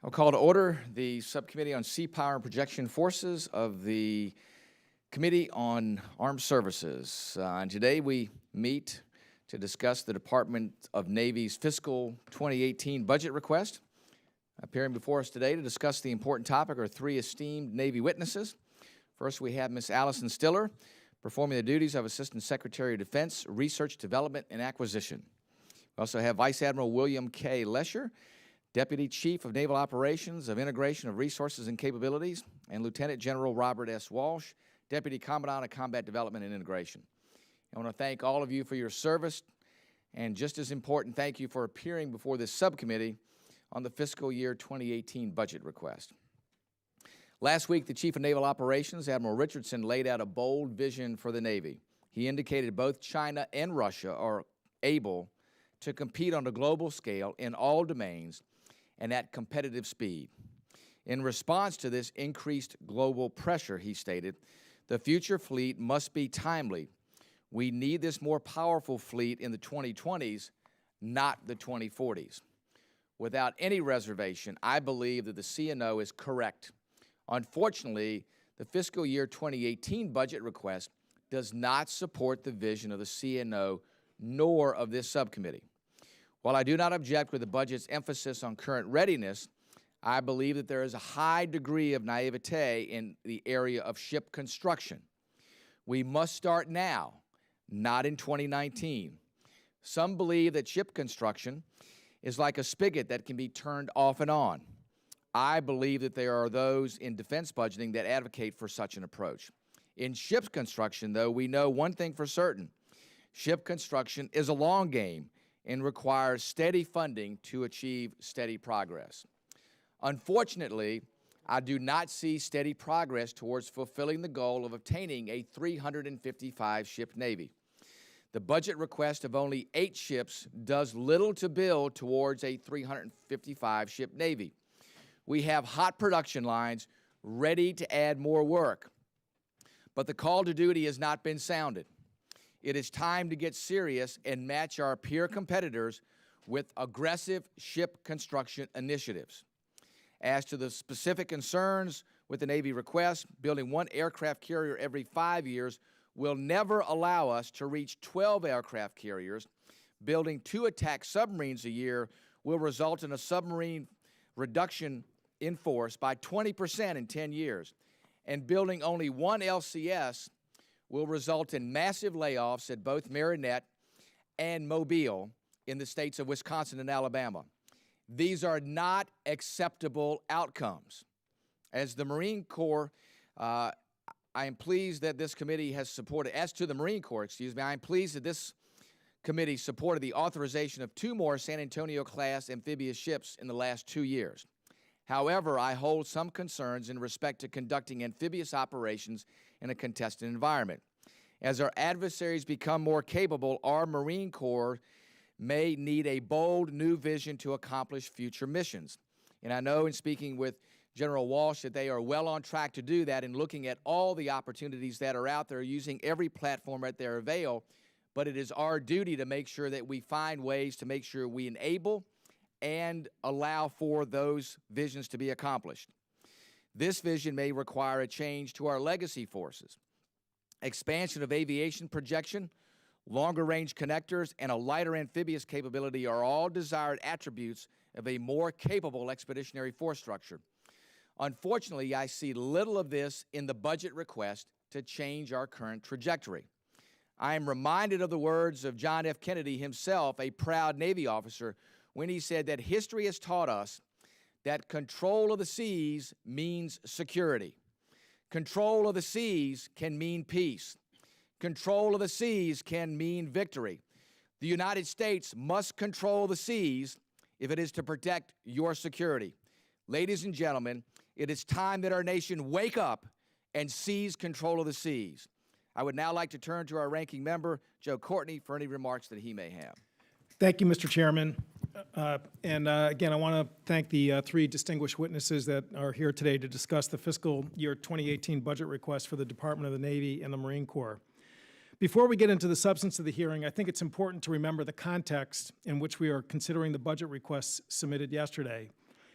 I'll call to order the Subcommittee on Seapower and Projection Forces of the Committee on Armed Services. And today we meet to discuss the Department of Navy's fiscal 2018 budget request. Appearing before us today to discuss the important topic are three esteemed Navy witnesses. First, we have Ms. Allison Stiller, performing the duties of Assistant Secretary of Defense, Research, Development, and Acquisition. We also have Vice Admiral William K. Lesher, Deputy Chief of Naval Operations of Integration of Resources and Capabilities, and Lieutenant General Robert S. Walsh, Deputy Commandant of Combat Development and Integration. I want to thank all of you for your service, and just as important, thank you for appearing before this subcommittee on the fiscal year 2018 budget request. Last week, the Chief of Naval Operations, Admiral Richardson, laid out a bold vision for the Navy. He indicated both China and Russia are able to compete on a global scale in all domains and at competitive speed. In response to this increased global pressure, he stated, the future fleet must be timely. We need this more powerful fleet in the 2020s, not the 2040s. Without any reservation, I believe that the CNO is correct. Unfortunately, the fiscal year 2018 budget request does not support the vision of the CNO nor of this subcommittee. While I do not object with the budget's emphasis on current readiness, I believe that there is a high degree of naivete in the area of ship construction. We must start now, not in 2019. Some believe that ship construction is like a spigot that can be turned off and on. I believe that there are those in defense budgeting that advocate for such an approach. In ship construction, though, we know one thing for certain. Ship construction is a long game and requires steady funding to achieve steady progress. Unfortunately, I do not see steady progress towards fulfilling the goal of obtaining a 355-ship Navy. The budget request of only 8 ships does little to build towards a 355-ship Navy. We have hot production lines ready to add more work, but the call to duty has not been sounded. It is time to get serious and match our peer competitors with aggressive ship construction initiatives. As to the specific concerns with the Navy request, building 1 aircraft carrier every 5 years will never allow us to reach 12 aircraft carriers. Building 2 attack submarines a year will result in a submarine reduction in force by 20% in 10 years. And building only 1 LCS will result in massive layoffs at both Marinette and Mobile in the states of Wisconsin and Alabama. These are not acceptable outcomes. As the Marine Corps, I am pleased that this committee has supported, as to the Marine Corps, I am pleased that this committee supported the authorization of 2 more San Antonio-class amphibious ships in the last 2 years. However, I hold some concerns in respect to conducting amphibious operations in a contested environment. As our adversaries become more capable, our Marine Corps may need a bold new vision to accomplish future missions. And I know in speaking with General Walsh that they are well on track to do that in looking at all the opportunities that are out there, using every platform at their avail, but it is our duty to make sure that we find ways to make sure we enable and allow for those visions to be accomplished. This vision may require a change to our legacy forces. Expansion of aviation projection, longer-range connectors, and a lighter amphibious capability are all desired attributes of a more capable expeditionary force structure. Unfortunately, I see little of this in the budget request to change our current trajectory. I am reminded of the words of John F. Kennedy himself, a proud Navy officer, when he said that history has taught us that control of the seas means security. Control of the seas can mean peace. Control of the seas can mean victory. The United States must control the seas if it is to protect your security. Ladies and gentlemen, it is time that our nation wake up and seize control of the seas. I would now like to turn to our ranking member, Joe Courtney, for any remarks that he may have. Thank you, Mr. Chairman. Again, I want to thank the 3 distinguished witnesses that are here today to discuss the fiscal year 2018 budget request for the Department of the Navy and the Marine Corps. Before we get into the substance of the hearing, I think it's important to remember the context in which we are considering the budget requests submitted yesterday.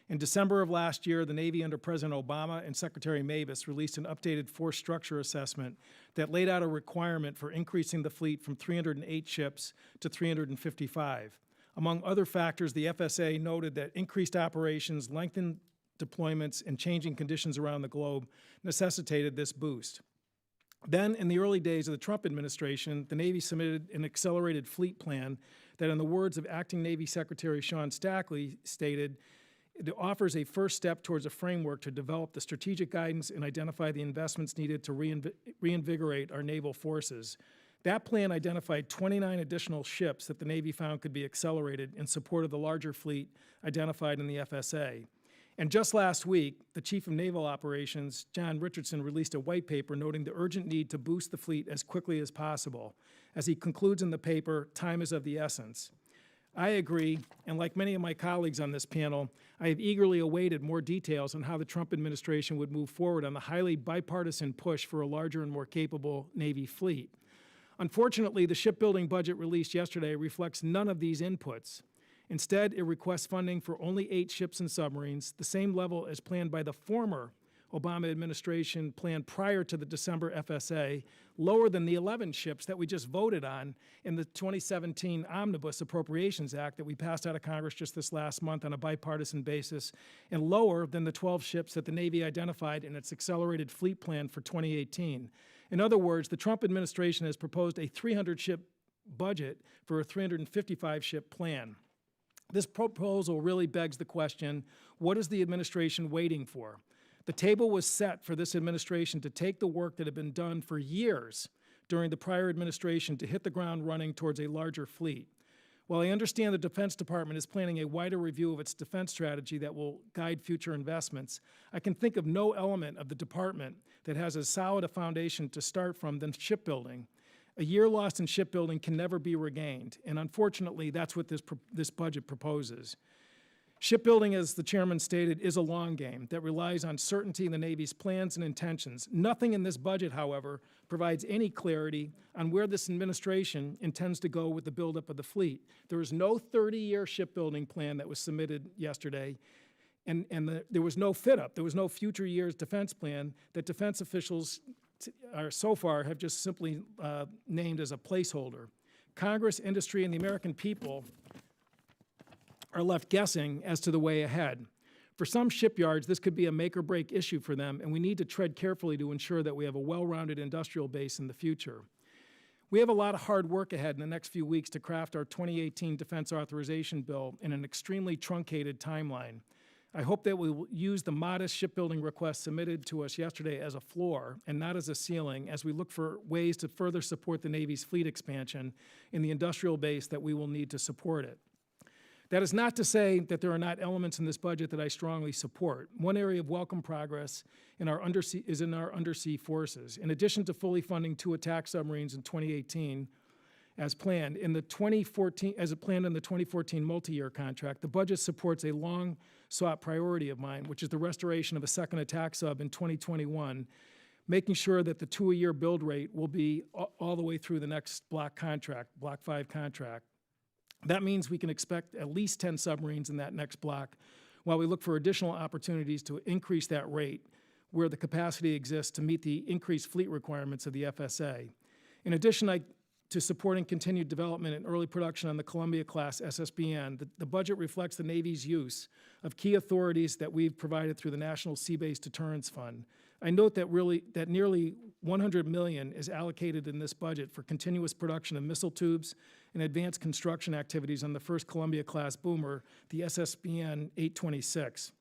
In December of last year, the Navy under President Obama and Secretary Mavis released an updated force structure assessment that laid out a requirement for increasing the fleet from 308 ships to 355. Among other factors, the FSA noted that increased operations, lengthened deployments, and changing conditions around the globe necessitated this boost. Then, in the early days of the Trump administration, the Navy submitted an accelerated fleet plan that, in the words of Acting Navy Secretary Sean Stackley, stated, it offers a first step towards a framework to develop the strategic guidance and identify the investments needed to reinvigorate our naval forces. That plan identified 29 additional ships that the Navy found could be accelerated in support of the larger fleet identified in the FSA. And just last week, the Chief of Naval Operations, John Richardson, released a white paper noting the urgent need to boost the fleet as quickly as possible. As he concludes in the paper, time is of the essence. I agree, and like many of my colleagues on this panel, I have eagerly awaited more details on how the Trump administration would move forward on the highly bipartisan push for a larger and more capable Navy fleet. Unfortunately, the shipbuilding budget released yesterday reflects none of these inputs. Instead, it requests funding for only 8 ships and submarines, the same level as planned by the former Obama administration plan prior to the December FSA, lower than the 11 ships that we just voted on in the 2017 Omnibus Appropriations Act that we passed out of Congress just this last month on a bipartisan basis, and lower than the 12 ships that the Navy identified in its accelerated fleet plan for 2018. In other words, the Trump administration has proposed a 300-ship budget for a 355-ship plan. This proposal really begs the question, what is the administration waiting for? The table was set for this administration to take the work that had been done for years during the prior administration to hit the ground running towards a larger fleet. While I understand the Defense Department is planning a wider review of its defense strategy that will guide future investments, I can think of no element of the department that has as solid a foundation to start from than shipbuilding. A year lost in shipbuilding can never be regained, and unfortunately, that's what this budget proposes. Shipbuilding, as the chairman stated, is a long game that relies on certainty in the Navy's plans and intentions. Nothing in this budget, however, provides any clarity on where this administration intends to go with the buildup of the fleet. There is no 30-year shipbuilding plan that was submitted yesterday, and there was no fit-up. There was no future years defense plan that defense officials so far have just simply named as a placeholder. Congress, industry, and the American people are left guessing as to the way ahead. For some shipyards, this could be a make-or-break issue for them, and we need to tread carefully to ensure that we have a well-rounded industrial base in the future. We have a lot of hard work ahead in the next few weeks to craft our 2018 Defense Authorization Bill in an extremely truncated timeline. I hope that we will use the modest shipbuilding request submitted to us yesterday as a floor and not as a ceiling as we look for ways to further support the Navy's fleet expansion in the industrial base that we will need to support it. That is not to say that there are not elements in this budget that I strongly support. One area of welcome progress in our undersea forces. In addition to fully funding 2 attack submarines in 2018, as planned in the 2014 multi-year contract, the budget supports a long-sought priority of mine, which is the restoration of a second attack sub in 2021, making sure that the 2-a-year build rate will be all the way through the next block contract, Block 5 contract. That means we can expect at least 10 submarines in that next block, while we look for additional opportunities to increase that rate where the capacity exists to meet the increased fleet requirements of the FSA. In addition to supporting continued development and early production on the Columbia-class SSBN, the budget reflects the Navy's use of key authorities that we've provided through the National Sea-Based Deterrence Fund. I note that nearly $100 million is allocated in this budget for continuous production of missile tubes and advanced construction activities on the first Columbia-class boomer, the SSBN 826.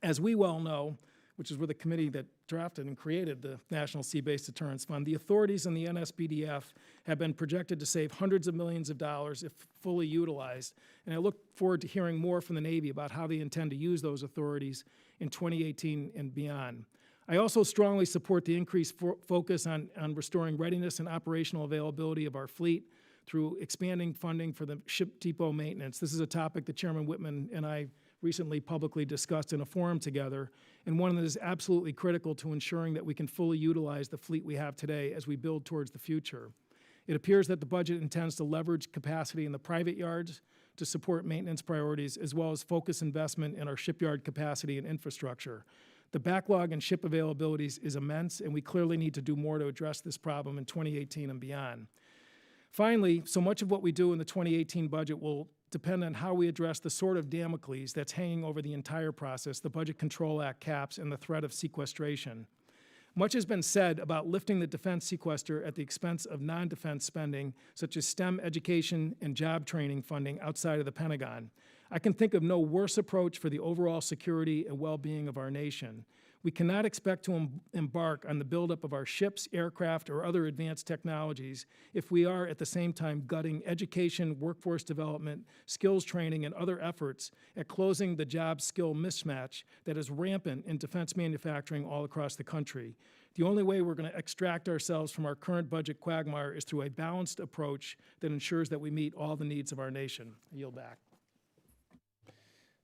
As we well know, which is where the committee that drafted and created the National Sea-Based Deterrence Fund, the authorities in the NSBDF have been projected to save hundreds of millions of dollars if fully utilized. And I look forward to hearing more from the Navy about how they intend to use those authorities in 2018 and beyond. I also strongly support the increased focus on restoring readiness and operational availability of our fleet through expanding funding for the ship depot maintenance. This is a topic that Chairman Whitman and I recently publicly discussed in a forum together, and one that is absolutely critical to ensuring that we can fully utilize the fleet we have today as we build towards the future. It appears that the budget intends to leverage capacity in the private yards to support maintenance priorities, as well as focus investment in our shipyard capacity and infrastructure. The backlog in ship availabilities is immense, and we clearly need to do more to address this problem in 2018 and beyond. Finally, so much of what we do in the 2018 budget will depend on how we address the sword of Damocles that's hanging over the entire process, the Budget Control Act caps and the threat of sequestration. Much has been said about lifting the defense sequester at the expense of non-defense spending, such as STEM education and job training funding outside of the Pentagon. I can think of no worse approach for the overall security and well-being of our nation. We cannot expect to embark on the buildup of our ships, aircraft, or other advanced technologies if we are at the same time gutting education, workforce development, skills training, and other efforts at closing the job-skill mismatch that is rampant in defense manufacturing all across the country. The only way we're going to extract ourselves from our current budget quagmire is through a balanced approach that ensures that we meet all the needs of our nation. I yield back.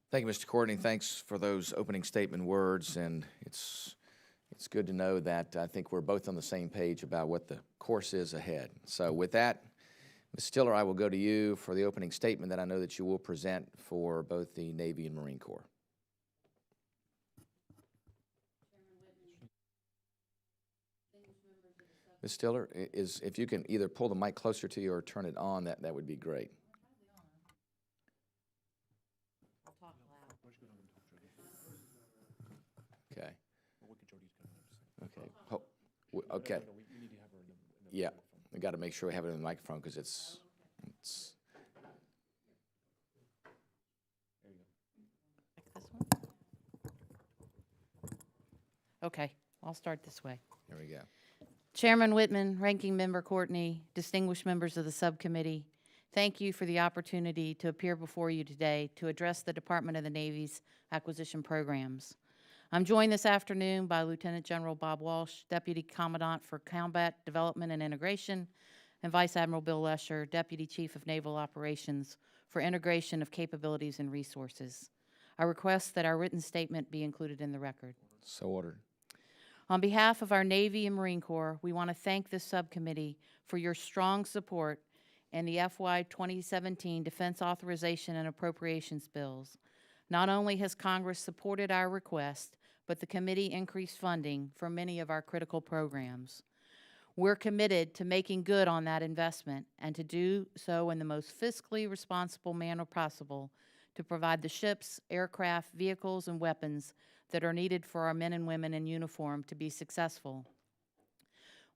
Thank you, Mr. Courtney. Thanks for those opening statement words, and it's good to know that I think we're both on the same page about what the course is ahead. So with that, Ms. Stiller, I will go to you for the opening statement that I know that you will present for both the Navy and Marine Corps. Ms. Stiller, if you can either pull the mic closer to you or turn it on, that would be great. Okay. Okay. Okay. Yeah, we got to make sure we have it in the microphone because it's. Like this one? Okay, I'll start this way. There we go. Chairman Whitman, Ranking Member Courtney, distinguished members of the subcommittee, thank you for the opportunity to appear before you today to address the Department of the Navy's acquisition programs. I'm joined this afternoon by Lieutenant General Bob Walsh, Deputy Commandant for Combat Development and Integration, and Vice Admiral Bill Lesher, Deputy Chief of Naval Operations for Integration of Capabilities and Resources. I request that our written statement be included in the record. So ordered. On behalf of our Navy and Marine Corps, we want to thank this subcommittee for your strong support in the FY 2017 Defense Authorization and Appropriations bills. Not only has Congress supported our request, but the committee increased funding for many of our critical programs. We're committed to making good on that investment and to do so in the most fiscally responsible manner possible to provide the ships, aircraft, vehicles, and weapons that are needed for our men and women in uniform to be successful.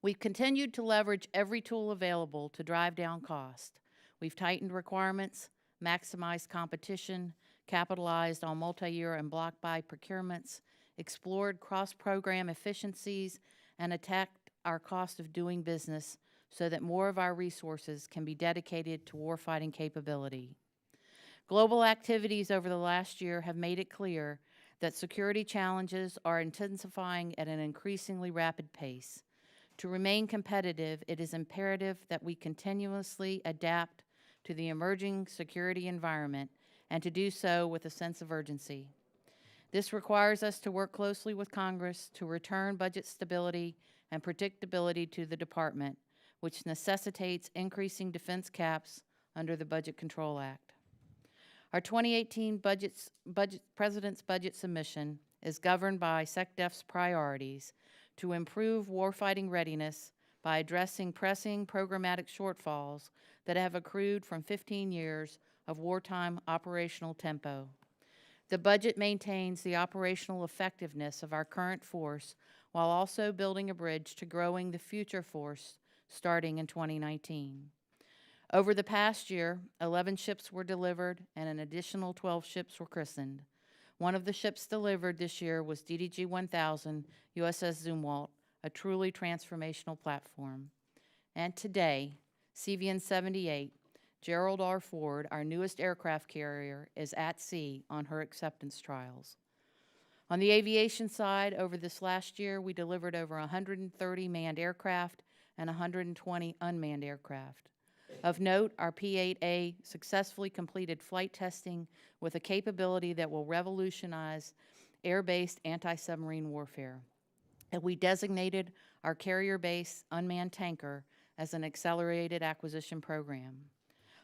We've continued to leverage every tool available to drive down cost. We've tightened requirements, maximized competition, capitalized on multi-year and block buy procurements, explored cross-program efficiencies, and attacked our cost of doing business so that more of our resources can be dedicated to warfighting capability. Global activities over the last year have made it clear that security challenges are intensifying at an increasingly rapid pace. To remain competitive, it is imperative that we continuously adapt to the emerging security environment and to do so with a sense of urgency. This requires us to work closely with Congress to return budget stability and predictability to the department, which necessitates increasing defense caps under the Budget Control Act. Our 2018 President's budget submission is governed by SecDef's priorities to improve warfighting readiness by addressing pressing programmatic shortfalls that have accrued from 15 years of wartime operational tempo. The budget maintains the operational effectiveness of our current force while also building a bridge to growing the future force starting in 2019. Over the past year, 11 ships were delivered and an additional 12 ships were christened. One of the ships delivered this year was DDG-1000 USS Zumwalt, a truly transformational platform. And today, CVN-78, Gerald R. Ford, our newest aircraft carrier, is at sea on her acceptance trials. On the aviation side, over this last year, we delivered over 130 manned aircraft and 120 unmanned aircraft. Of note, our P-8A successfully completed flight testing with a capability that will revolutionize air-based anti-submarine warfare. And we designated our carrier-based unmanned tanker as an accelerated acquisition program.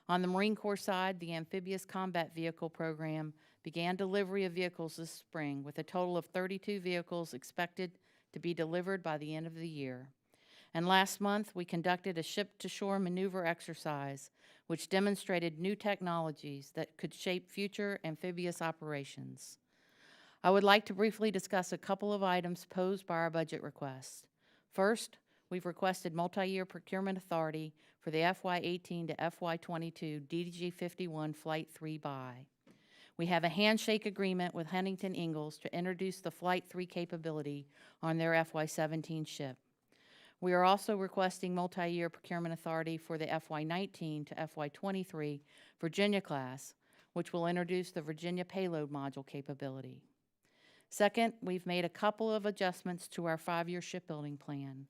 On the Marine Corps side, the Amphibious Combat Vehicle Program began delivery of vehicles this spring, with a total of 32 vehicles expected to be delivered by the end of the year. And last month, we conducted a ship-to-shore maneuver exercise, which demonstrated new technologies that could shape future amphibious operations. I would like to briefly discuss a couple of items posed by our budget request. First, we've requested multi-year procurement authority for the FY18 to FY22 DDG-51 Flight 3 buy. We have a handshake agreement with Huntington Ingalls to introduce the Flight 3 capability on their FY17 ship. We are also requesting multi-year procurement authority for the FY19 to FY23 Virginia class, which will introduce the Virginia payload module capability. Second, we've made a couple of adjustments to our 5-year shipbuilding plan.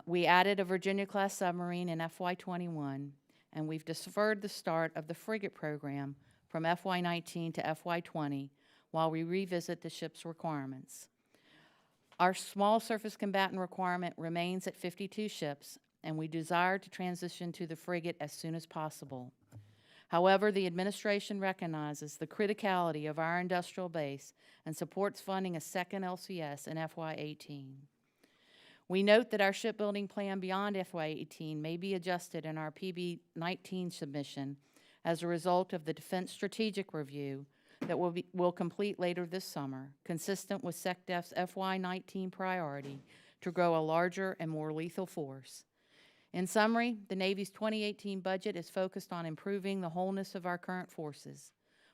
We added a Virginia-class submarine in FY21, and we've deferred the start of the frigate program from FY19 to FY20 while we revisit the ship's requirements. Our small surface combatant requirement remains at 52 ships, and we desire to transition to the frigate as soon as possible. However, the administration recognizes the criticality of our industrial base and supports funding a second LCS in FY18. We note that our shipbuilding plan beyond FY18 may be adjusted in our PB19 submission as a result of the Defense Strategic Review that will complete later this summer, consistent with SecDef's FY19 priority to grow a larger and more lethal force. In summary, the Navy's 2018 budget is focused on improving the wholeness of our current forces.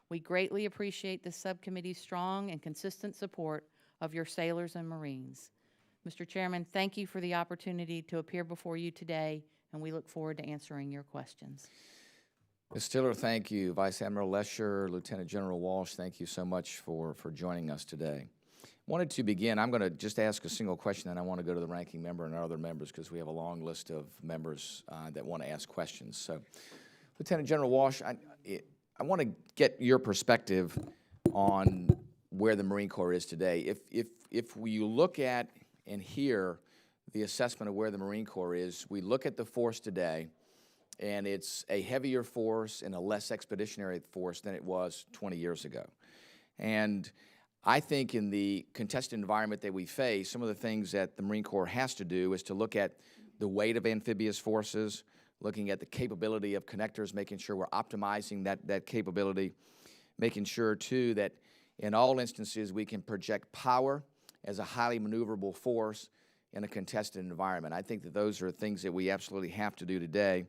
We greatly appreciate this subcommittee's strong and consistent support of your sailors and Marines. Mr. Chairman, thank you for the opportunity to appear before you today, and we look forward to answering your questions. Ms. Stiller, thank you. Vice Admiral Lesher, Lieutenant General Walsh, thank you so much for joining us today. Wanted to begin, I'm going to just ask a single question, and I want to go to the ranking member and our other members because we have a long list of members that want to ask questions. So, Lieutenant General Walsh, I want to get your perspective on where the Marine Corps is today. If you look at and hear the assessment of where the Marine Corps is, we look at the force today, and it's a heavier force and a less expeditionary force than it was 20 years ago. And I think in the contested environment that we face, some of the things that the Marine Corps has to do is to look at the weight of amphibious forces, looking at the capability of connectors, making sure we're optimizing that capability, making sure, too, that in all instances we can project power as a highly maneuverable force in a contested environment. I think that those are things that we absolutely have to do today.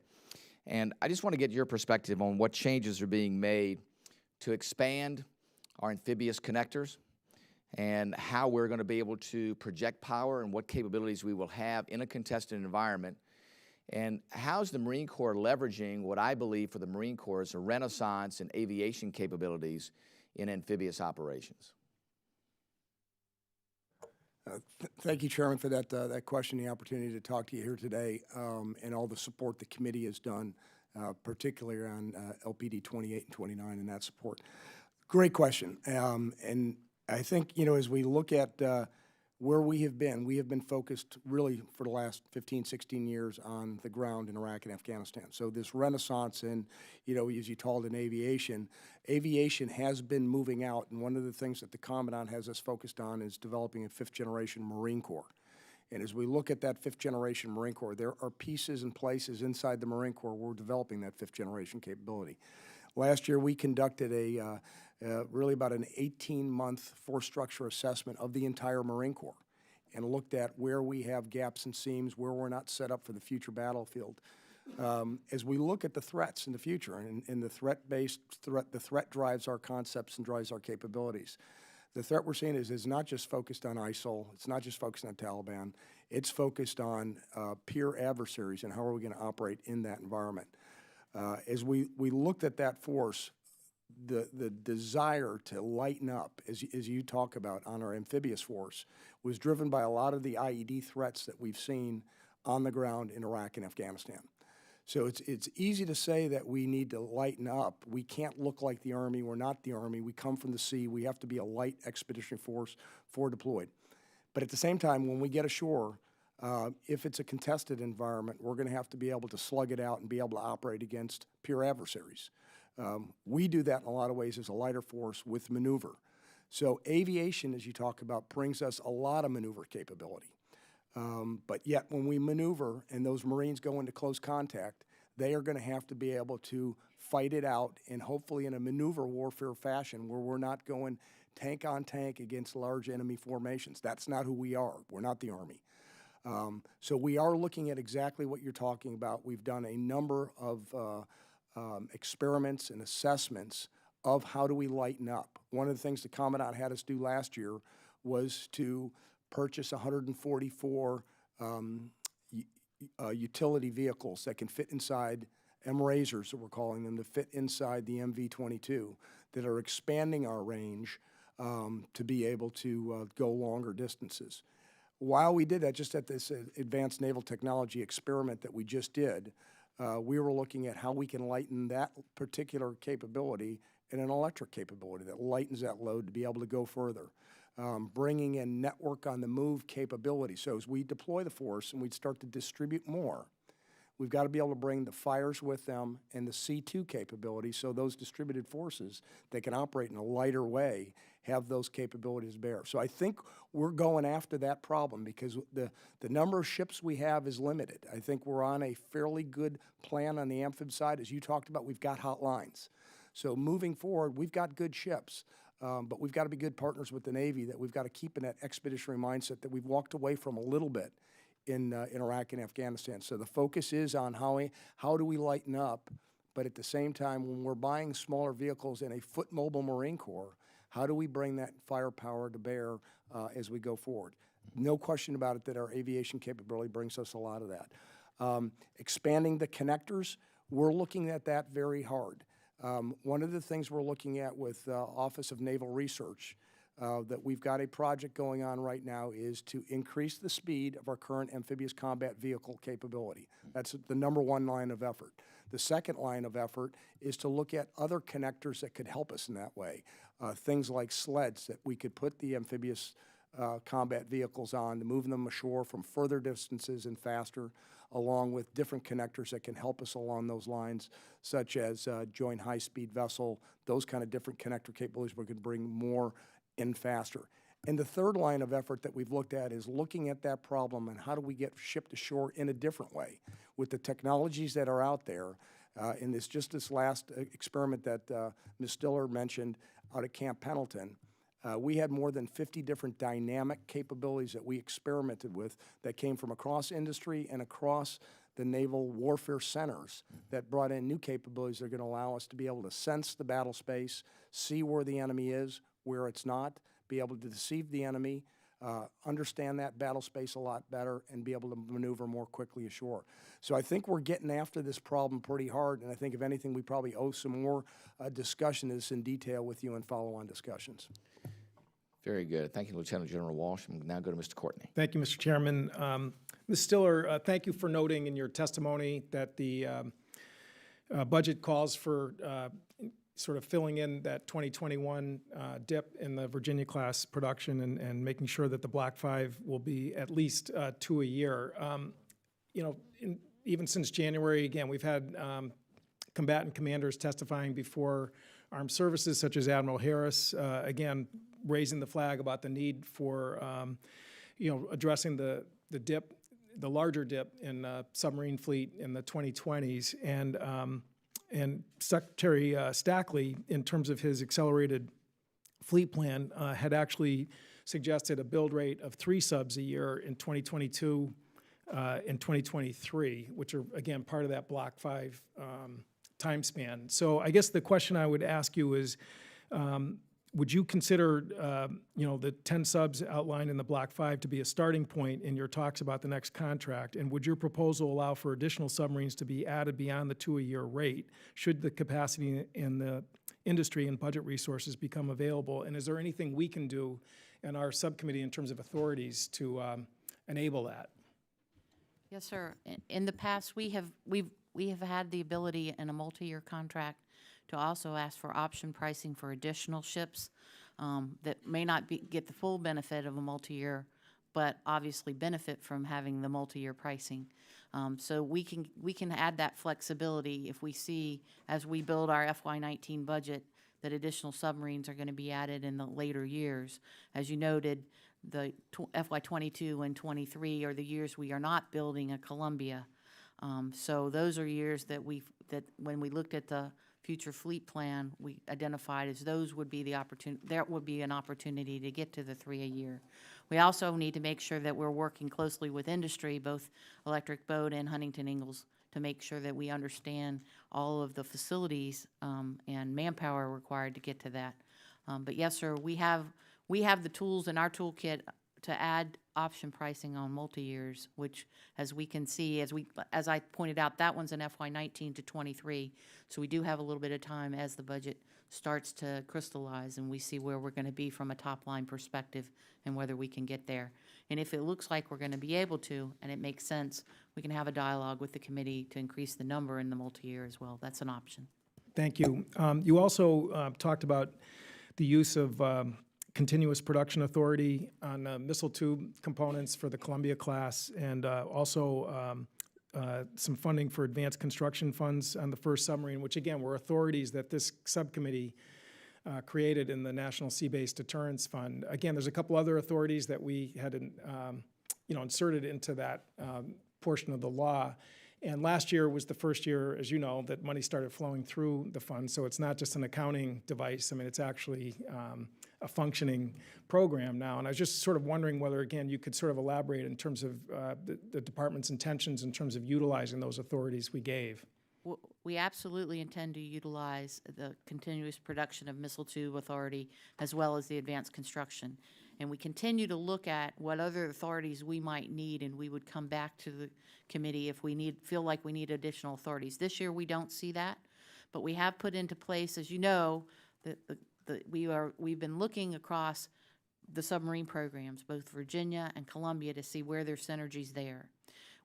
And I just want to get your perspective on what changes are being made to expand our amphibious connectors and how we're going to be able to project power and what capabilities we will have in a contested environment. And how's the Marine Corps leveraging what I believe for the Marine Corps is a renaissance in aviation capabilities in amphibious operations? Thank you, Chairman, for that question, the opportunity to talk to you here today, and all the support the committee has done, particularly around LPD 28 and 29 and that support. Great question. And I think, as we look at where we have been focused really for the last 15, 16 years on the ground in Iraq and Afghanistan. So this renaissance in, as you called it, in aviation has been moving out. And one of the things that the Commandant has us focused on is developing a 5th-generation Marine Corps. And as we look at that 5th-generation Marine Corps, there are pieces and places inside the Marine Corps where we're developing that 5th-generation capability. Last year, we conducted really about an 18-month force structure assessment of the entire Marine Corps and looked at where we have gaps and seams, where we're not set up for the future battlefield. As we look at the threats in the future, and the the threat drives our concepts and drives our capabilities. The threat we're seeing is not just focused on ISIL, it's not just focused on Taliban, it's focused on peer adversaries and how are we going to operate in that environment. As we looked at that force, the desire to lighten up, as you talk about on our amphibious force, was driven by a lot of the IED threats that we've seen on the ground in Iraq and Afghanistan. So it's easy to say that we need to lighten up. We can't look like the Army. We're not the Army. We come from the sea. We have to be a light expeditionary force, forward deployed. But at the same time, when we get ashore, If it's a contested environment, we're going to have to be able to slug it out and be able to operate against peer adversaries. We do that in a lot of ways as a lighter force with maneuver. So aviation, as you talk about, brings us a lot of maneuver capability. But yet when we maneuver and those Marines go into close contact, they are going to have to be able to fight it out, and hopefully in a maneuver warfare fashion where we're not going tank on tank against large enemy formations. That's not who we are. We're not the Army. So we are looking at exactly what you're talking about. We've done a number of experiments and assessments of how do we lighten up. One of the things the Commandant had us do last year was to purchase 144 utility vehicles that can fit inside MRASers, that we're calling them, to fit inside the MV-22, that are expanding our range to be able to go longer distances. While we did that, just at this advanced naval technology experiment that we just did, we were looking at how we can lighten that particular capability in an electric capability that lightens that load to be able to go further. Bringing in network on the move capability. So as we deploy the force and we start to distribute more, we've got to be able to bring the fires with them and the C2 capability, so those distributed forces that can operate in a lighter way have those capabilities bear. So I think we're going after that problem because the number of ships we have is limited. I think we're on a fairly good plan on the amphib side. As you talked about, we've got hot lines. So moving forward, we've got good ships, but we've got to be good partners with the Navy, that we've got to keep in that expeditionary mindset that we've walked away from a little bit in Iraq and Afghanistan. So the focus is on how do we lighten up, but at the same time, when we're buying smaller vehicles in a foot mobile Marine Corps, how do we bring that firepower to bear as we go forward? No question about it that our aviation capability brings us a lot of that. Expanding the connectors, we're looking at that very hard. One of the things we're looking at with Office of Naval Research that we've got a project going on right now is to increase the speed of our current amphibious combat vehicle capability. That's the number one line of effort. The second line of effort is to look at other connectors that could help us in that way. Things like sleds that we could put the amphibious combat vehicles on to move them ashore from further distances and faster, along with different connectors that can help us along those lines, such as joint high-speed vessel, those kind of different connector capabilities where we can bring more in faster. And the third line of effort that we've looked at is looking at that problem and how do we get shipped ashore in a different way with the technologies that are out there. In this last experiment that Ms. Stiller mentioned out at Camp Pendleton, we had more than 50 different dynamic capabilities that we experimented with that came from across industry and across the naval warfare centers that brought in new capabilities that are going to allow us to be able to sense the battle space, see where the enemy is, where it's not, be able to deceive the enemy, understand that battle space a lot better, and be able to maneuver more quickly ashore. So I think we're getting after this problem pretty hard, and I think if anything, we probably owe some more discussion of this in detail with you in follow-on discussions. Very good. Thank you, Lieutenant General Walsh. And now go to Mr. Courtney. Thank you, Mr. Chairman. Ms. Stiller, thank you for noting in your testimony that the budget calls for sort of filling in that 2021 dip in the Virginia-class production and making sure that the Block 5 will be at least 2 a year. You know, even since January, again, we've had combatant commanders testifying before armed services, such as Admiral Harris, again, raising the flag about the need for, you know, addressing the dip, the larger dip in submarine fleet in the 2020s. And Secretary Stackley, in terms of his accelerated fleet plan, had actually suggested a build rate of 3 subs a year in 2022 and 2023, which are, again, part of that Block 5 time span. So I guess the question I would ask you is, would you consider, you know, the 10 subs outlined in the Block 5 to be a starting point in your talks about the next contract? And would your proposal allow for additional submarines to be added beyond the 2-a-year rate, should the capacity in the industry and budget resources become available? And is there anything we can do in our subcommittee in terms of authorities to enable that? Yes, sir. In the past, we have had the ability in a multi-year contract to also ask for option pricing for additional ships that may not get the full benefit of a multi-year but obviously benefit from having the multi-year pricing. So we can add that flexibility if we see, as we build our FY19 budget, that additional submarines are going to be added in the later years. As you noted, the FY22 and 23 are the years we are not building a Columbia. So those are years that when we looked at the future fleet plan, we identified as those would be the opportunity, that would be an opportunity to get to the 3 a year. We also need to make sure that we're working closely with industry, both Electric Boat and Huntington Ingalls, to make sure that we understand all of the facilities and manpower required to get to that. But yes, sir, we have the tools in our toolkit to add option pricing on multi-years, which, as we can see, as I pointed out, that one's in FY19 to 23. So we do have a little bit of time as the budget starts to crystallize and we see where we're going to be from a top-line perspective and whether we can get there. And if it looks like we're going to be able to, and it makes sense, we can have a dialogue with the committee to increase the number in the multi-year as well. That's an option. Thank you. You also talked about the use of continuous production authority on missile tube components for the Columbia class, and also some funding for advanced construction funds on the first submarine, which again were authorities that this subcommittee created in the National Sea-Based Deterrence Fund. Again, there's a couple other authorities that we had inserted into that portion of the law. And last year was the first year, as you know, that money started flowing through the fund. So it's not just an accounting device. I mean, it's actually a functioning program now. And I was just sort of wondering whether, again, you could sort of elaborate in terms of the department's intentions in terms of utilizing those authorities we gave. We absolutely intend to utilize the continuous production of missile tube authority as well as the advanced construction. And we continue to look at what other authorities we might need, and we would come back to the committee if we feel like we need additional authorities. This year we don't see that, but we have put into place, as you know, we've been looking across the submarine programs, both Virginia and Columbia, to see where there's synergies there.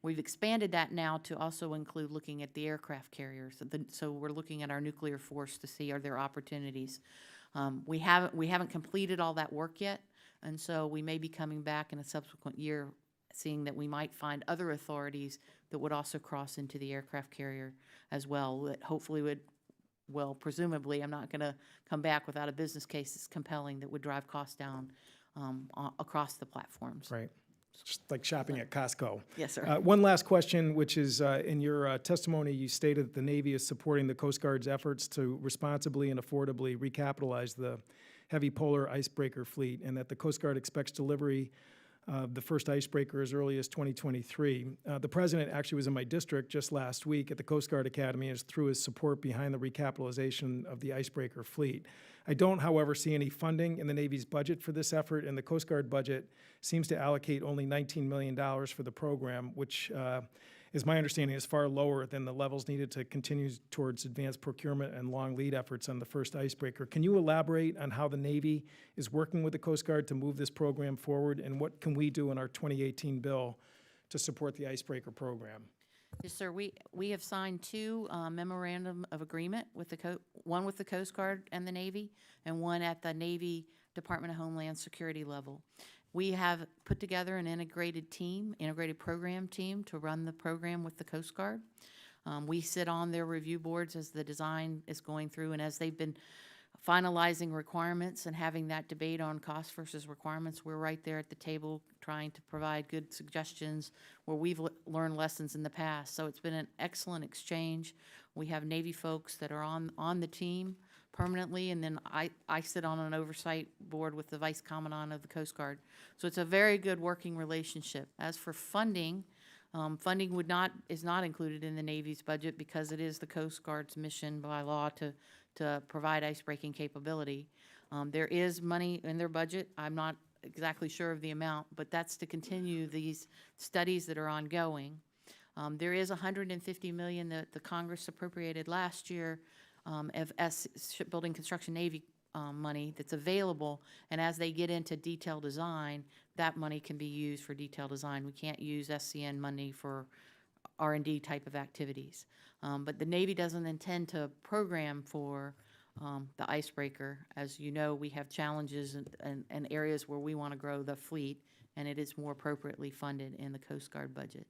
We've expanded that now to also include looking at the aircraft carriers. So we're looking at our nuclear force to see are there opportunities. We haven't completed all that work yet, and so we may be coming back in a subsequent year seeing that we might find other authorities that would also cross into the aircraft carrier as well, that hopefully well, presumably, I'm not going to come back without a business case that's compelling that would drive costs down across the platforms. Right. Just like shopping at Costco. Yes, sir. One last question, which is in your testimony, you stated that the Navy is supporting the Coast Guard's efforts to responsibly and affordably recapitalize the heavy polar icebreaker fleet, and that the Coast Guard expects delivery of the first icebreaker as early as 2023. The President actually was in my district just last week at the Coast Guard Academy as through his support behind the recapitalization of the icebreaker fleet. I don't, however, see any funding in the Navy's budget for this effort, and the Coast Guard budget seems to allocate only $19 million for the program, which is my understanding is far lower than the levels needed to continue towards advanced procurement and long lead efforts on the first icebreaker. Can you elaborate on how the Navy is working with the Coast Guard to move this program forward, and what can we do in our 2018 bill to support the icebreaker program? Yes, sir. We have signed two memorandum of agreement with one with the Coast Guard and the Navy, and one at the Navy Department of Homeland Security level. We have put together an integrated program team to run the program with the Coast Guard. We sit on their review boards as the design is going through, and as they've been finalizing requirements and having that debate on cost versus requirements, we're right there at the table trying to provide good suggestions where we've learned lessons in the past. So it's been an excellent exchange. We have Navy folks that are on the team permanently, and then I sit on an oversight board with the Vice Commandant of the Coast Guard. So it's a very good working relationship. As for funding, funding is not included in the Navy's budget because it is the Coast Guard's mission by law to provide icebreaking capability. There is money in their budget. I'm not exactly sure of the amount, but that's to continue these studies that are ongoing. There is $150 million that the Congress appropriated last year of shipbuilding construction Navy money that's available, and as they get into detailed design, that money can be used for detailed design. We can't use SCN money for R&D type of activities. But the Navy doesn't intend to program for the icebreaker. As you know, we have challenges and areas where we want to grow the fleet, and it is more appropriately funded in the Coast Guard budget.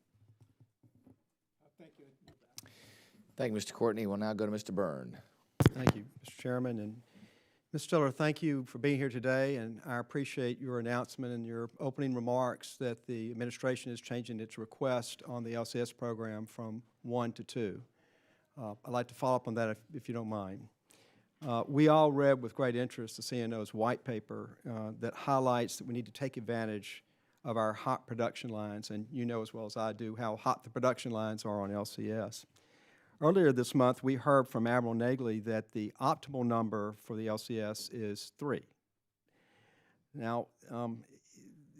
Thank you. Thank you, Mr. Courtney. We'll now go to Mr. Byrne. Thank you, Mr. Chairman. And Ms. Stiller, thank you for being here today, and I appreciate your announcement and your opening remarks that the administration is changing its request on the LCS program from 1 to 2. I'd like to follow up on that if you don't mind. We all read with great interest the CNO's white paper that highlights that we need to take advantage of our hot production lines, and you know as well as I do how hot the production lines are on LCS. Earlier this month, we heard from Admiral Nagley that the optimal number for the LCS is 3. Now,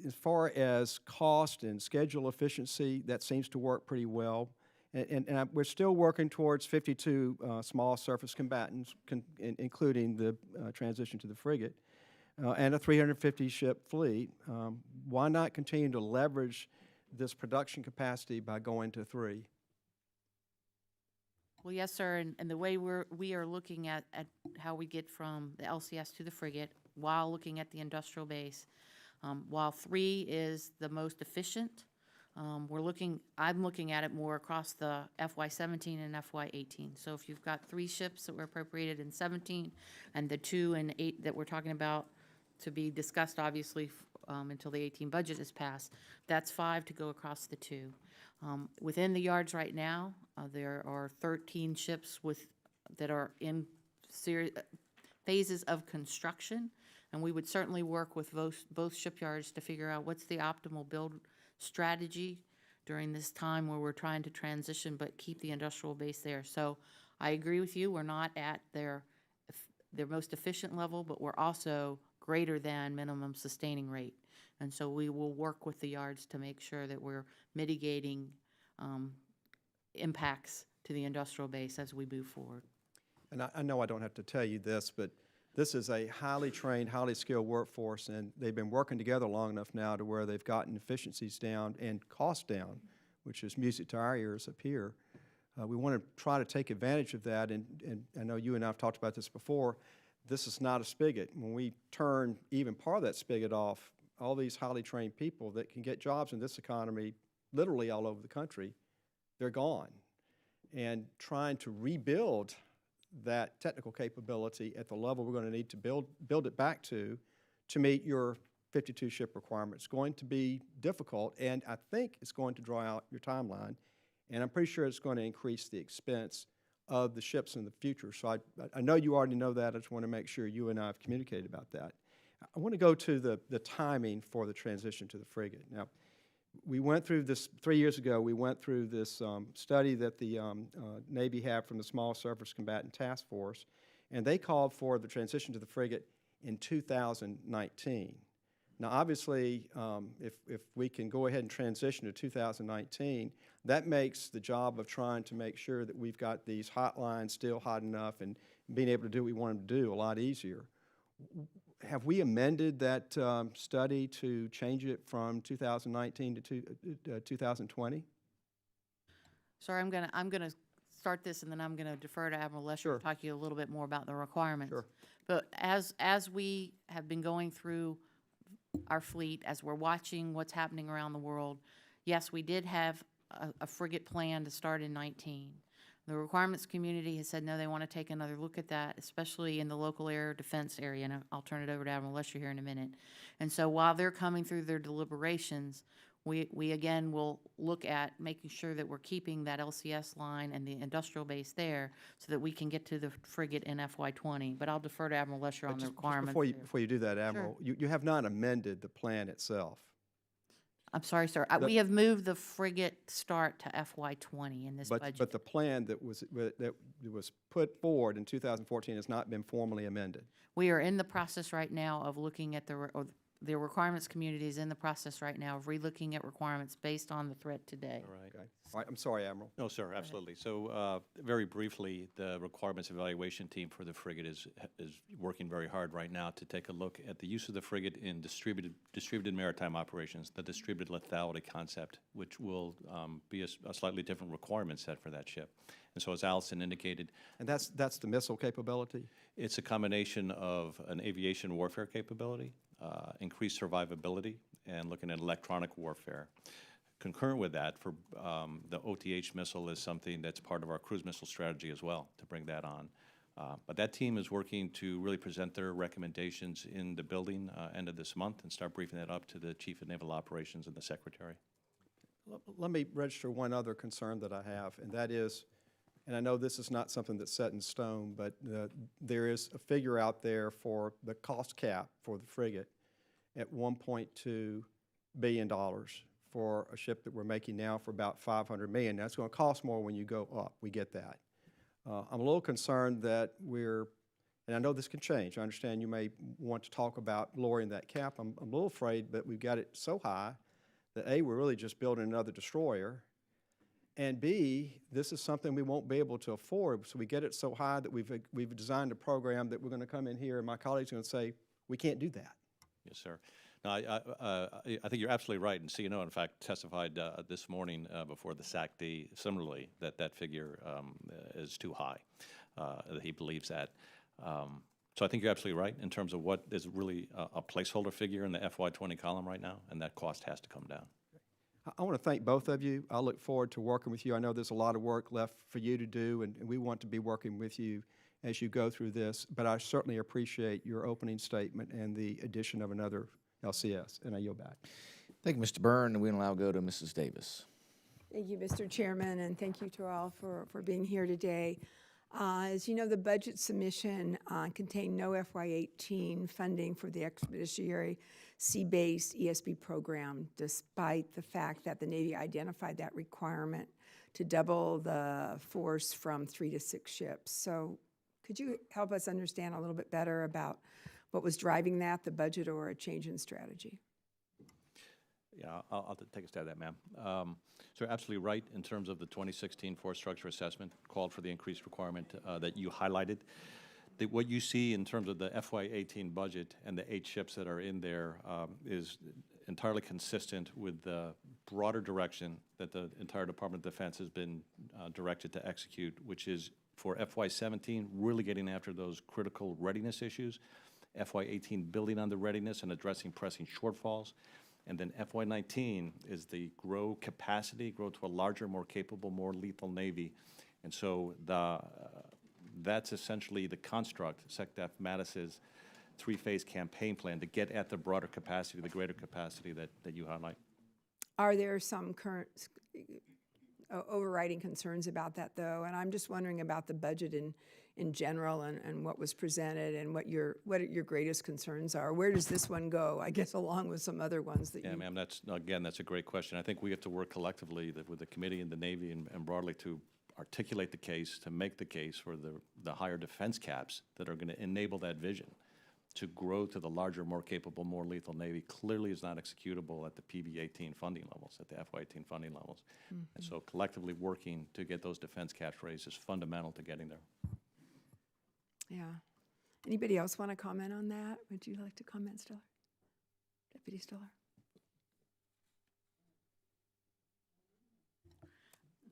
as far as cost and schedule efficiency, that seems to work pretty well. And we're still working towards 52 small surface combatants, including the transition to the frigate, and a 350-ship fleet. Why not continue to leverage this production capacity by going to 3? Well, yes, sir, and the way we are looking at how we get from the LCS to the frigate while looking at the industrial base, while 3 is the most efficient, I'm looking at it more across the FY17 and FY18. So if you've got 3 ships that were appropriated in 17 and the 2 and 8 that we're talking about to be discussed, obviously, until the 18 budget is passed, that's 5 to go across the 2. Within the yards right now, there are 13 ships that are in phases of construction, and we would certainly work with both shipyards to figure out what's the optimal build strategy during this time where we're trying to transition but keep the industrial base there. So I agree with you, we're not at their most efficient level, but we're also greater than minimum sustaining rate. And so we will work with the yards to make sure that we're mitigating impacts to the industrial base as we move forward. And I know I don't have to tell you this, but this is a highly trained, highly skilled workforce, and they've been working together long enough now to where they've gotten efficiencies down and costs down, which is music to our ears up here. We want to try to take advantage of that, and I know you and I have talked about this before. This is not a spigot. When we turn even part of that spigot off, all these highly trained people that can get jobs in this economy literally all over the country, they're gone. And trying to rebuild that technical capability at the level we're going to need to build it back to meet your 52 ship requirement is going to be difficult, and I think it's going to draw out your timeline, and I'm pretty sure it's going to increase the expense of the ships in the future. So I know you already know that. I just want to make sure you and I have communicated about that. I want to go to the timing for the transition to the frigate. Now, we went through this 3 years ago. We went through this study that the Navy had from the Small Surface Combatant Task Force, and they called for the transition to the frigate in 2019. Now, obviously, if we can go ahead and transition to 2019, that makes the job of trying to make sure that we've got these hot lines still hot enough and being able to do what we want them to do a lot easier. Have we amended that study to change it from 2019 to 2020? Sir, I'm gonna start this, and then I'm gonna defer to Admiral Lesher Sure. to talk to you a little bit more about the requirements. Sure. But as we have been going through our fleet, as we're watching what's happening around the world, yes, we did have a frigate plan to start in 19. The requirements community has said, no, they want to take another look at that, especially in the local air defense area, and I'll turn it over to Admiral Lesher here in a minute. And so while they're coming through their deliberations, we again will look at making sure that we're keeping that LCS line and the industrial base there so that we can get to the frigate in FY20. But I'll defer to Admiral Lesher on the requirements. Before you do that, Admiral, you have not amended the plan itself. I'm sorry, sir. We have moved the frigate start to FY20 in this budget. But the plan that was put forward in 2014 has not been formally amended. We are in the process right now of looking at the requirements community is in the process right now of relooking at requirements based on the threat today. All right. Okay. All right, I'm sorry, Admiral. No, sir, absolutely. So very briefly, the requirements evaluation team for the frigate is working very hard right now to take a look at the use of the frigate in distributed maritime operations, the distributed lethality concept, which will be a slightly different requirement set for that ship. And so as Allison indicated, And that's the missile capability? it's a combination of an aviation warfare capability, increased survivability, and looking at electronic warfare. Concurrent with that, for the OTH missile is something that's part of our cruise missile strategy as well, to bring that on. But that team is working to really present their recommendations in the building end of this month and start briefing that up to the Chief of Naval Operations and the Secretary. Let me register one other concern that I have, and that is, and I know this is not something that's set in stone, but there is a figure out there for the cost cap for the frigate at $1.2 billion for a ship that we're making now for about $500 million. That's going to cost more when you go up. We get that. I'm a little concerned that and I know this can change. I understand you may want to talk about lowering that cap. I'm a little afraid that we've got it so high that A, we're really just building another destroyer, and B, this is something we won't be able to afford. So we get it so high that we've designed a program that we're going to come in here and my colleagues are going to say, we can't do that. Yes, sir. No, I think you're absolutely right. And CNO, in fact, testified this morning before the SAC-D similarly that figure is too high. That he believes that. So I think you're absolutely right in terms of what is really a placeholder figure in the FY20 column right now, and that cost has to come down. I want to thank both of you. I look forward to working with you. I know there's a lot of work left for you to do, and we want to be working with you as you go through this. But I certainly appreciate your opening statement and the addition of another LCS, and I yield back. Thank you, Mr. Byrne, and we now go to Mrs. Davis. Thank you, Mr. Chairman, and thank you to all for being here today. As you know, the budget submission contained no FY18 funding for the Expeditionary Sea-Based ESB program, despite the fact that the Navy identified that requirement to double the force from 3 to 6 ships. So could you help us understand a little bit better about what was driving that, the budget or a change in strategy? Yeah, I'll take a stab at that, ma'am. So you're absolutely right in terms of the 2016 force structure assessment called for the increased requirement that you highlighted. What you see in terms of the FY18 budget and the 8 ships that are in there is entirely consistent with the broader direction that the entire Department of Defense has been directed to execute, which is for FY17, really getting after those critical readiness issues, FY18 building on the readiness and addressing pressing shortfalls, and then FY19 is the grow capacity, grow to a larger, more capable, more lethal Navy. And so that's essentially the construct, SecDef Mattis's 3-phase campaign plan to get at the broader capacity, the greater capacity that you highlight. Are there some current overriding concerns about that, though? And I'm just wondering about the budget in general and what was presented and what your greatest concerns are. Where does this one go, I guess, along with some other ones that Yeah, ma'am, that's a great question. I think we have to work collectively with the committee and the Navy and broadly to articulate the case, to make the case for the higher defense caps that are going to enable that vision to grow to the larger, more capable, more lethal Navy clearly is not executable at the PB18 funding levels, at the FY18 funding levels. Mm-hmm. And so collectively working to get those defense caps raised is fundamental to getting there. Yeah. Anybody else want to comment on that? Would you like to comment, Stiller? Deputy Stiller?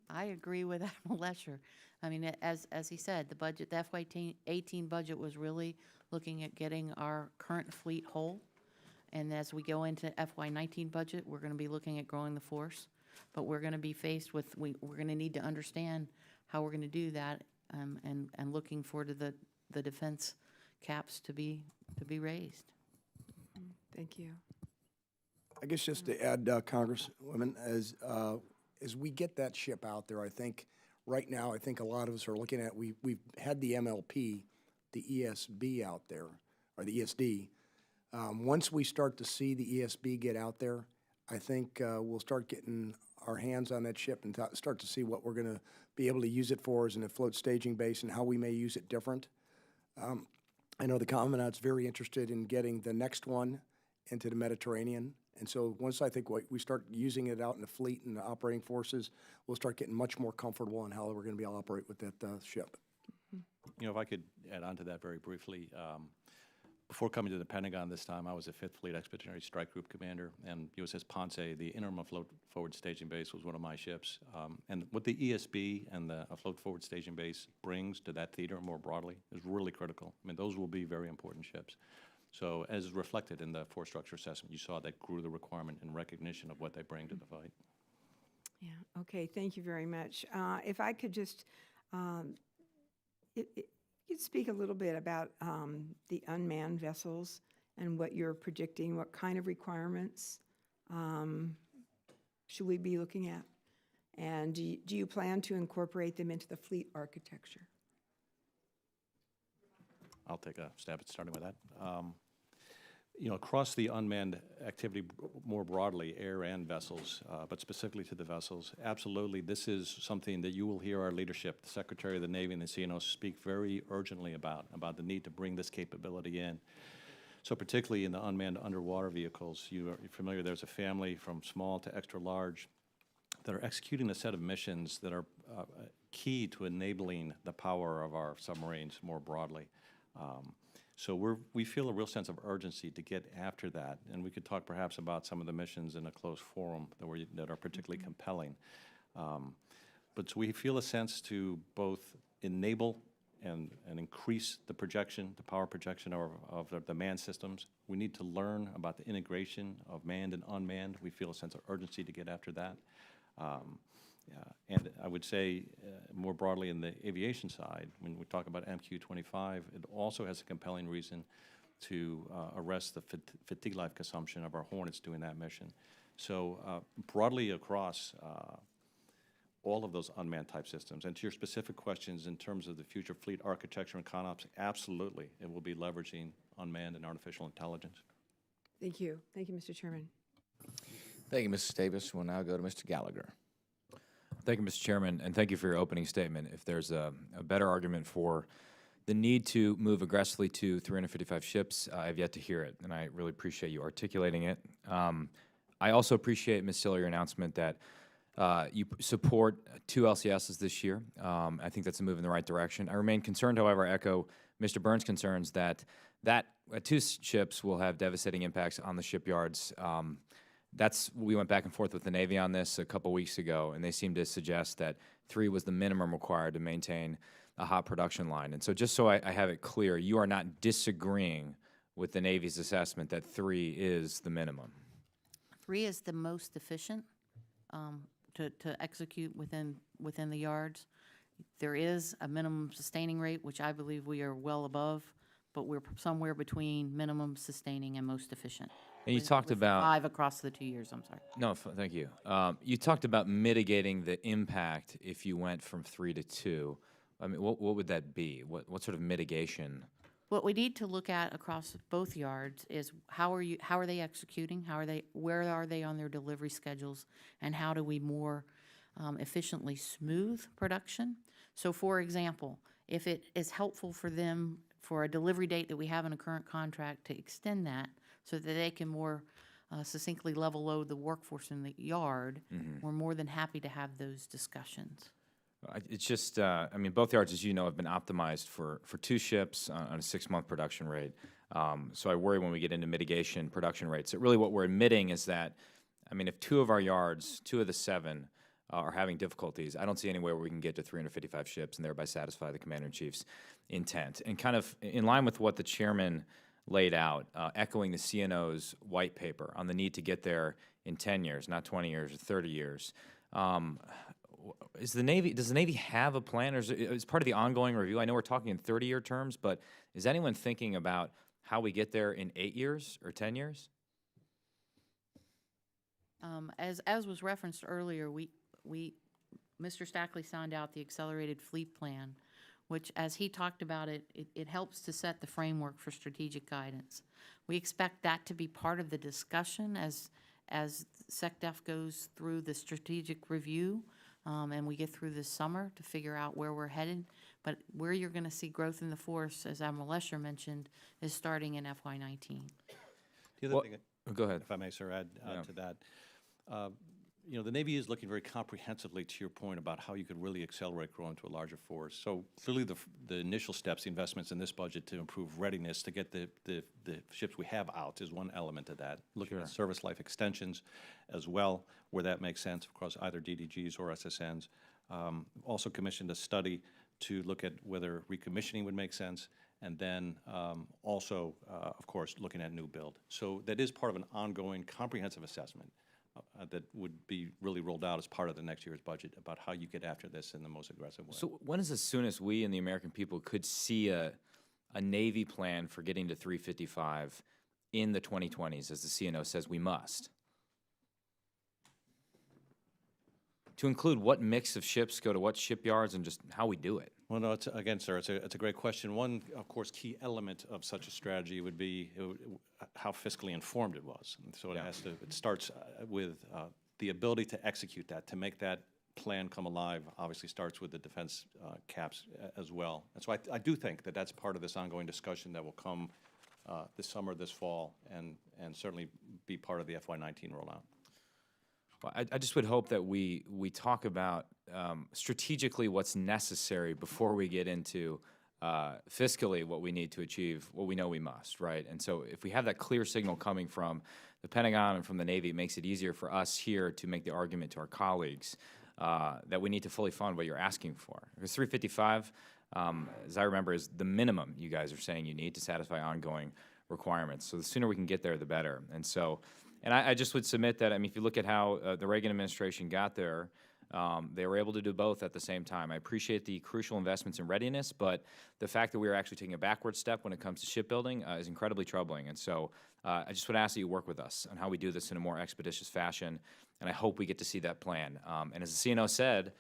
I agree with Admiral Lesher. I mean, as he said, the budget, the FY18 budget was really looking at getting our current fleet whole. And as we go into FY19 budget, we're going to be looking at growing the force. But we're going to be faced with, we're going to need to understand how we're going to do that and looking forward to the defense caps to be raised. Thank you. I guess just to add, Congresswoman, as we get that ship out there, I think right now, I think a lot of us are looking at, we've had the MLP, the ESB out there, or the ESD. Once we start to see the ESB get out there, I think we'll start getting our hands on that ship and start to see what we're going to be able to use it for as an afloat staging base and how we may use it different. I know the Commandant's very interested in getting the next one into the Mediterranean. And so once I think we start using it out in the fleet and the operating forces, we'll start getting much more comfortable on how we're going to be able to operate with that ship. You know, if I could add on to that very briefly, before coming to the Pentagon this time, I was a 5th Fleet Expeditionary Strike Group Commander, and USS Ponce, the interim afloat forward staging base, was one of my ships. And what the ESB and the afloat forward staging base brings to that theater more broadly is really critical. I mean, those will be very important ships. So as reflected in the force structure assessment, you saw that grew the requirement in recognition of what they bring to the fight. Yeah, okay, thank you very much. If I could just, you'd speak a little bit about the unmanned vessels and what you're predicting, what kind of requirements should we be looking at? And do you plan to incorporate them into the fleet architecture? I'll take a stab at starting with that. You know, across the unmanned activity more broadly, air and vessels, but specifically to the vessels, absolutely, this is something that you will hear our leadership, the Secretary of the Navy and the CNO, speak very urgently about the need to bring this capability in. So particularly in the unmanned underwater vehicles, you're familiar, there's a family from small to extra large that are executing a set of missions that are key to enabling the power of our submarines more broadly. So we feel a real sense of urgency to get after that, and we could talk perhaps about some of the missions in a closed forum that are particularly compelling. But so we feel a sense to both enable and increase the projection, the power projection of the manned systems. We need to learn about the integration of manned and unmanned. We feel a sense of urgency to get after that. And I would say more broadly in the aviation side, when we talk about MQ-25, it also has a compelling reason to arrest the fatigue life consumption of our Hornets doing that mission. So broadly across all of those unmanned type systems. And to your specific questions in terms of the future fleet architecture and ConOps, absolutely, it will be leveraging unmanned and artificial intelligence. Thank you. Thank you, Mr. Chairman. Thank you, Mrs. Davis. We'll now go to Mr. Gallagher. Thank you, Mr. Chairman, and thank you for your opening statement. If there's a better argument for the need to move aggressively to 355 ships, I've yet to hear it, and I really appreciate you articulating it. I also appreciate, Ms. Stiller, your announcement that you support 2 LCSs this year. I think that's a move in the right direction. I remain concerned, however, I echo Mr. Burns' concerns that 2 ships will have devastating impacts on the shipyards. We went back and forth with the Navy on this a couple weeks ago, and they seemed to suggest that 3 was the minimum required to maintain a hot production line. And so just so I have it clear, you are not disagreeing with the Navy's assessment that 3 is the minimum? 3 is the most efficient to execute within the yards. There is a minimum sustaining rate, which I believe we are well above, but we're somewhere between minimum sustaining and most efficient. And you talked about 5 across the 2 years, I'm sorry. No, thank you. You talked about mitigating the impact if you went from 3 to 2. I mean, what would that be? What sort of mitigation? What we need to look at across both yards is how are they executing? Where are they on their delivery schedules? And how do we more efficiently smooth production? So for example, if it is helpful for them for a delivery date that we have in a current contract to extend that so that they can more succinctly level load the workforce in the yard, we're more than happy to have those discussions. It's just, I mean, both yards, as you know, have been optimized for 2 ships on a 6-month production rate. So I worry when we get into mitigation production rates. Really what we're admitting is that, I mean, if 2 of our yards, 2 of the 7, are having difficulties, I don't see anywhere where we can get to 355 ships and thereby satisfy the Commander-in-Chief's intent. And kind of in line with what the Chairman laid out, echoing the CNO's white paper on the need to get there in 10 years, not 20 years or 30 years. Does the Navy have a plan, or is part of the ongoing review? I know we're talking in 30-year terms, but is anyone thinking about how we get there in 8 years or 10 years? As was referenced earlier, Mr. Stackley signed out the accelerated fleet plan, which, as he talked about it helps to set the framework for strategic guidance. We expect that to be part of the discussion as SecDef goes through the strategic review, and we get through this summer to figure out where we're headed. But where you're going to see growth in the force, as Admiral Lesher mentioned, is starting in FY19. The other thing, go ahead. if I may, sir, add to that. You know, the Navy is looking very comprehensively to your point about how you could really accelerate growing to a larger force. So clearly the initial steps, the investments in this budget to improve readiness to get the ships we have out is one element of that. Looking at service life extensions as well, where that makes sense, of course, either DDGs or SSNs. Also commissioned a study to look at whether recommissioning would make sense. and then also, of course, looking at new build. So that is part of an ongoing comprehensive assessment that would be really rolled out as part of the next year's budget about how you get after this in the most aggressive way. So when is the soonest we and the American people could see a Navy plan for getting to 355 in the 2020s, as the CNO says we must? To include what mix of ships go to what shipyards and just how we do it. Well, no, again, sir, it's a great question. One, of course, key element of such a strategy would be how fiscally informed it was. And so it starts with the ability to execute that, to make that plan come alive, obviously starts with the defense caps as well. And so I do think that that's part of this ongoing discussion that will come this summer, this fall, and certainly be part of the FY19 rollout. Well, I just would hope that we talk about strategically what's necessary before we get into fiscally what we need to achieve, what we know we must, right? And so if we have that clear signal coming from the Pentagon and from the Navy, it makes it easier for us here to make the argument to our colleagues that we need to fully fund what you're asking for. Because 355, as I remember, is the minimum you guys are saying you need to satisfy ongoing requirements. So the sooner we can get there, the better. And so, and I just would submit that, I mean, if you look at how the Reagan administration got there, they were able to do both at the same time. I appreciate the crucial investments in readiness, but the fact that we are actually taking a backward step when it comes to shipbuilding is incredibly troubling. And so I just would ask that you work with us on how we do this in a more expeditious fashion, and I hope we get to see that plan. And as the CNO said,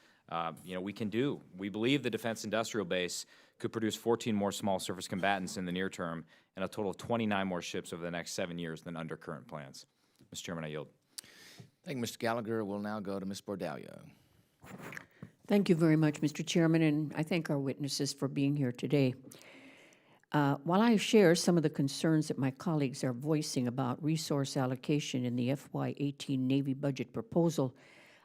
you know, we believe the Defense Industrial Base could produce 14 more small surface combatants in the near term and a total of 29 more ships over the next 7 years than under current plans. Mr. Chairman, I yield. Thank you, Mr. Gallagher. We'll now go to Ms. Bordallo. Thank you very much, Mr. Chairman, and I thank our witnesses for being here today. While I share some of the concerns that my colleagues are voicing about resource allocation in the FY18 Navy budget proposal,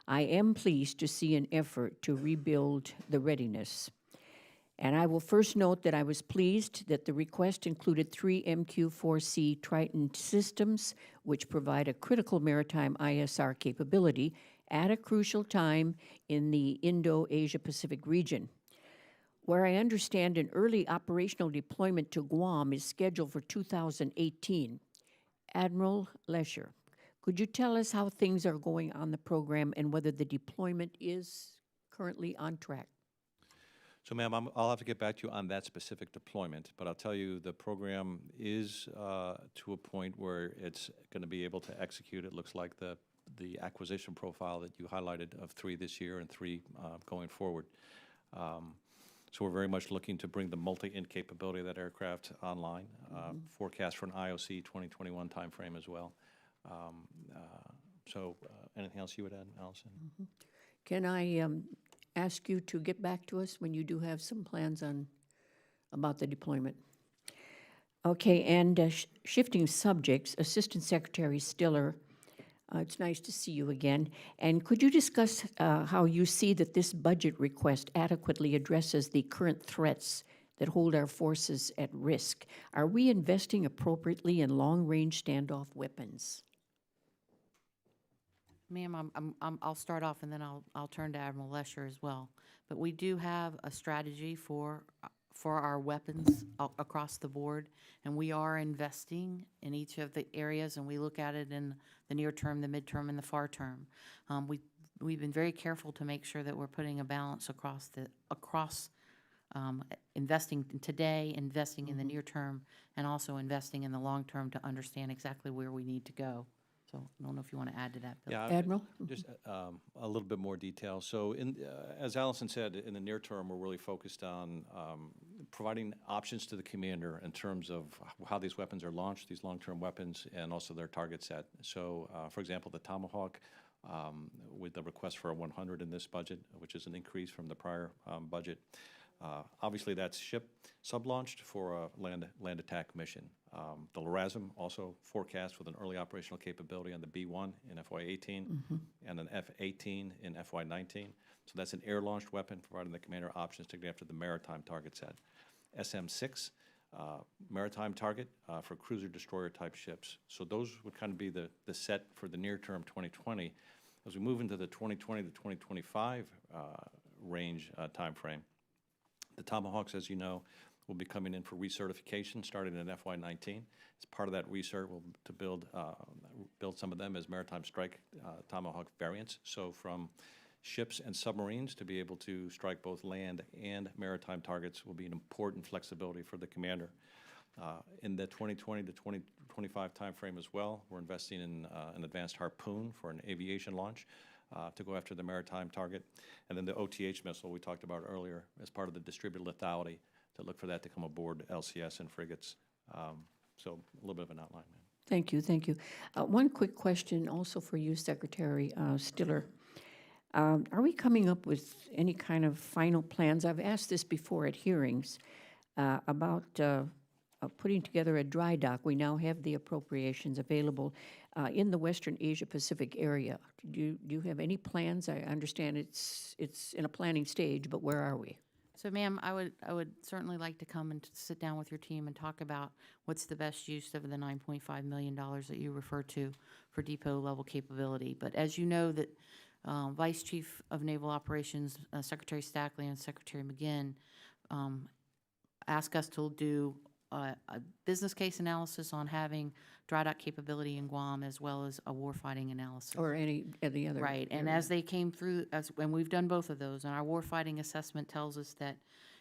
I am pleased to see an effort to rebuild the readiness. And I will first note that I was pleased that the request included 3 MQ-4C Triton systems, which provide a critical maritime ISR capability at a crucial time in the Indo-Asia-Pacific region. Where I understand an early operational deployment to Guam is scheduled for 2018. Admiral Lesher, could you tell us how things are going on the program and whether the deployment is currently on track? So, ma'am, I'll have to get back to you on that specific deployment, but I'll tell you the program is to a point where it's going to be able to execute. It looks like the acquisition profile that you highlighted of 3 this year and 3 going forward. So we're very much looking to bring the multi-int capability of that aircraft online. Forecast for an IOC 2021 timeframe as well. So anything else you would add, Allison? Can I ask you to get back to us when you do have some plans on about the deployment? Okay, and shifting subjects, Assistant Secretary Stiller, it's nice to see you again. And could you discuss how you see that this budget request adequately addresses the current threats that hold our forces at risk? Are we investing appropriately in long-range standoff weapons? Ma'am, I'll start off and then I'll turn to Admiral Lesher as well. But we do have a strategy for our weapons across the board, and we are investing in each of the areas, and we look at it in the near term, the midterm, and the far term. We've been very careful to make sure that we're putting a balance across investing today, investing in the near term, and also investing in the long term to understand exactly where we need to go. So I don't know if you want to add to that, Bill. Yeah, Admiral? just a little bit more detail. So as Allison said, in the near term, we're really focused on providing options to the commander in terms of how these weapons are launched, these long-term weapons, and also their target set. So, for example, the Tomahawk, with the request for a 100 in this budget, which is an increase from the prior budget. Obviously, that's ship sub-launched for a land attack mission. The LRASM also forecast with an early operational capability on the B-1 in FY18 and an F-18 in FY19. So that's an air-launched weapon, providing the commander options to get after the maritime target set. SM-6, maritime target for cruiser-destroyer type ships. So those would kind of be the set for the near-term 2020. As we move into the 2020 to 2025 range time frame, the Tomahawks, as you know, will be coming in for recertification starting in FY19. As part of that recert, we'll to build some of them as maritime strike Tomahawk variants. So from ships and submarines to be able to strike both land and maritime targets will be an important flexibility for the commander. In the 2020 to 2025 timeframe as well, we're investing in an advanced harpoon for an aviation launch to go after the maritime target. And then the OTH missile we talked about earlier as part of the distributed lethality, to look for that to come aboard LCS and frigates. So a little bit of an outline. Thank you, thank you. One quick question also for you, Secretary Stiller. Are we coming up with any kind of final plans? I've asked this before at hearings about putting together a dry dock. We now have the appropriations available in the Western Asia-Pacific area. Do you have any plans? I understand it's in a planning stage, but where are we? So, ma'am, I would certainly like to come and sit down with your team and talk about what's the best use of the $9.5 million that you refer to for depot level capability. But as you know, that Vice Chief of Naval Operations, Secretary Stackley and Secretary McGinn ask us to do a business case analysis on having dry dock capability in Guam, as well as a warfighting analysis. Or any of the other? Right, and as they came through, and we've done both of those, and our warfighting assessment tells us that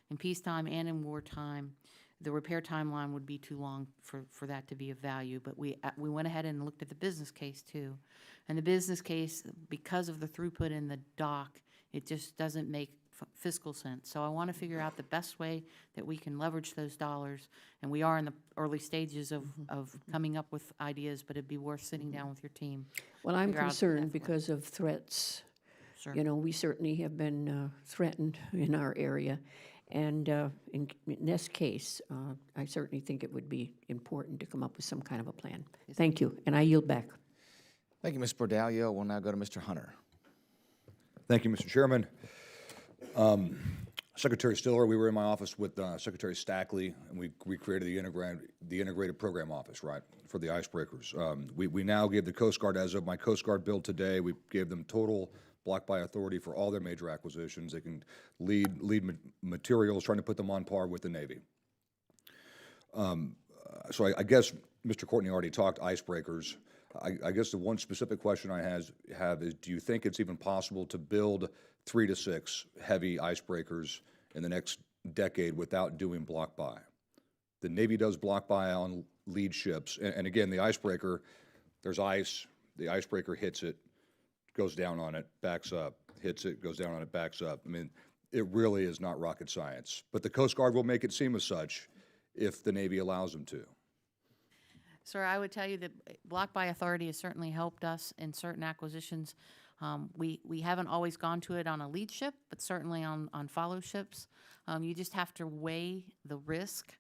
in peacetime and in wartime, the repair timeline would be too long for that to be of value. But we went ahead and looked at the business case too. And the business case, because of the throughput in the dock, it just doesn't make fiscal sense. So I want to figure out the best way that we can leverage those dollars. And we are in the early stages of coming up with ideas, but it'd be worth sitting down with your team. Well, I'm figure out concerned that way. because of threats. Sure. You know, we certainly have been threatened in our area. And in this case, I certainly think it would be important to come up with some kind of a plan. Thank you, and I yield back. Thank you, Ms. Bordallo. We'll now go to Mr. Hunter. Thank you, Mr. Chairman. Secretary Stiller, we were in my office with Secretary Stackley, and we created the integrated program office, right, for the icebreakers. We now gave the Coast Guard, as of my Coast Guard bill today, we gave them total block buy authority for all their major acquisitions. They can lead materials, trying to put them on par with the Navy. So I guess Mr. Courtney already talked icebreakers. I guess the one specific question I have is, do you think it's even possible to build 3 to 6 heavy icebreakers in the next decade without doing block buy? The Navy does block buy on lead ships, and again, the icebreaker, there's ice, the icebreaker hits it, goes down on it, backs up, hits it, goes down on it, backs up. I mean, it really is not rocket science. But the Coast Guard will make it seem as such if the Navy allows them to. Sir, I would tell you that block buy authority has certainly helped us in certain acquisitions. We haven't always gone to it on a lead ship, but certainly on follow ships. You just have to weigh the risk,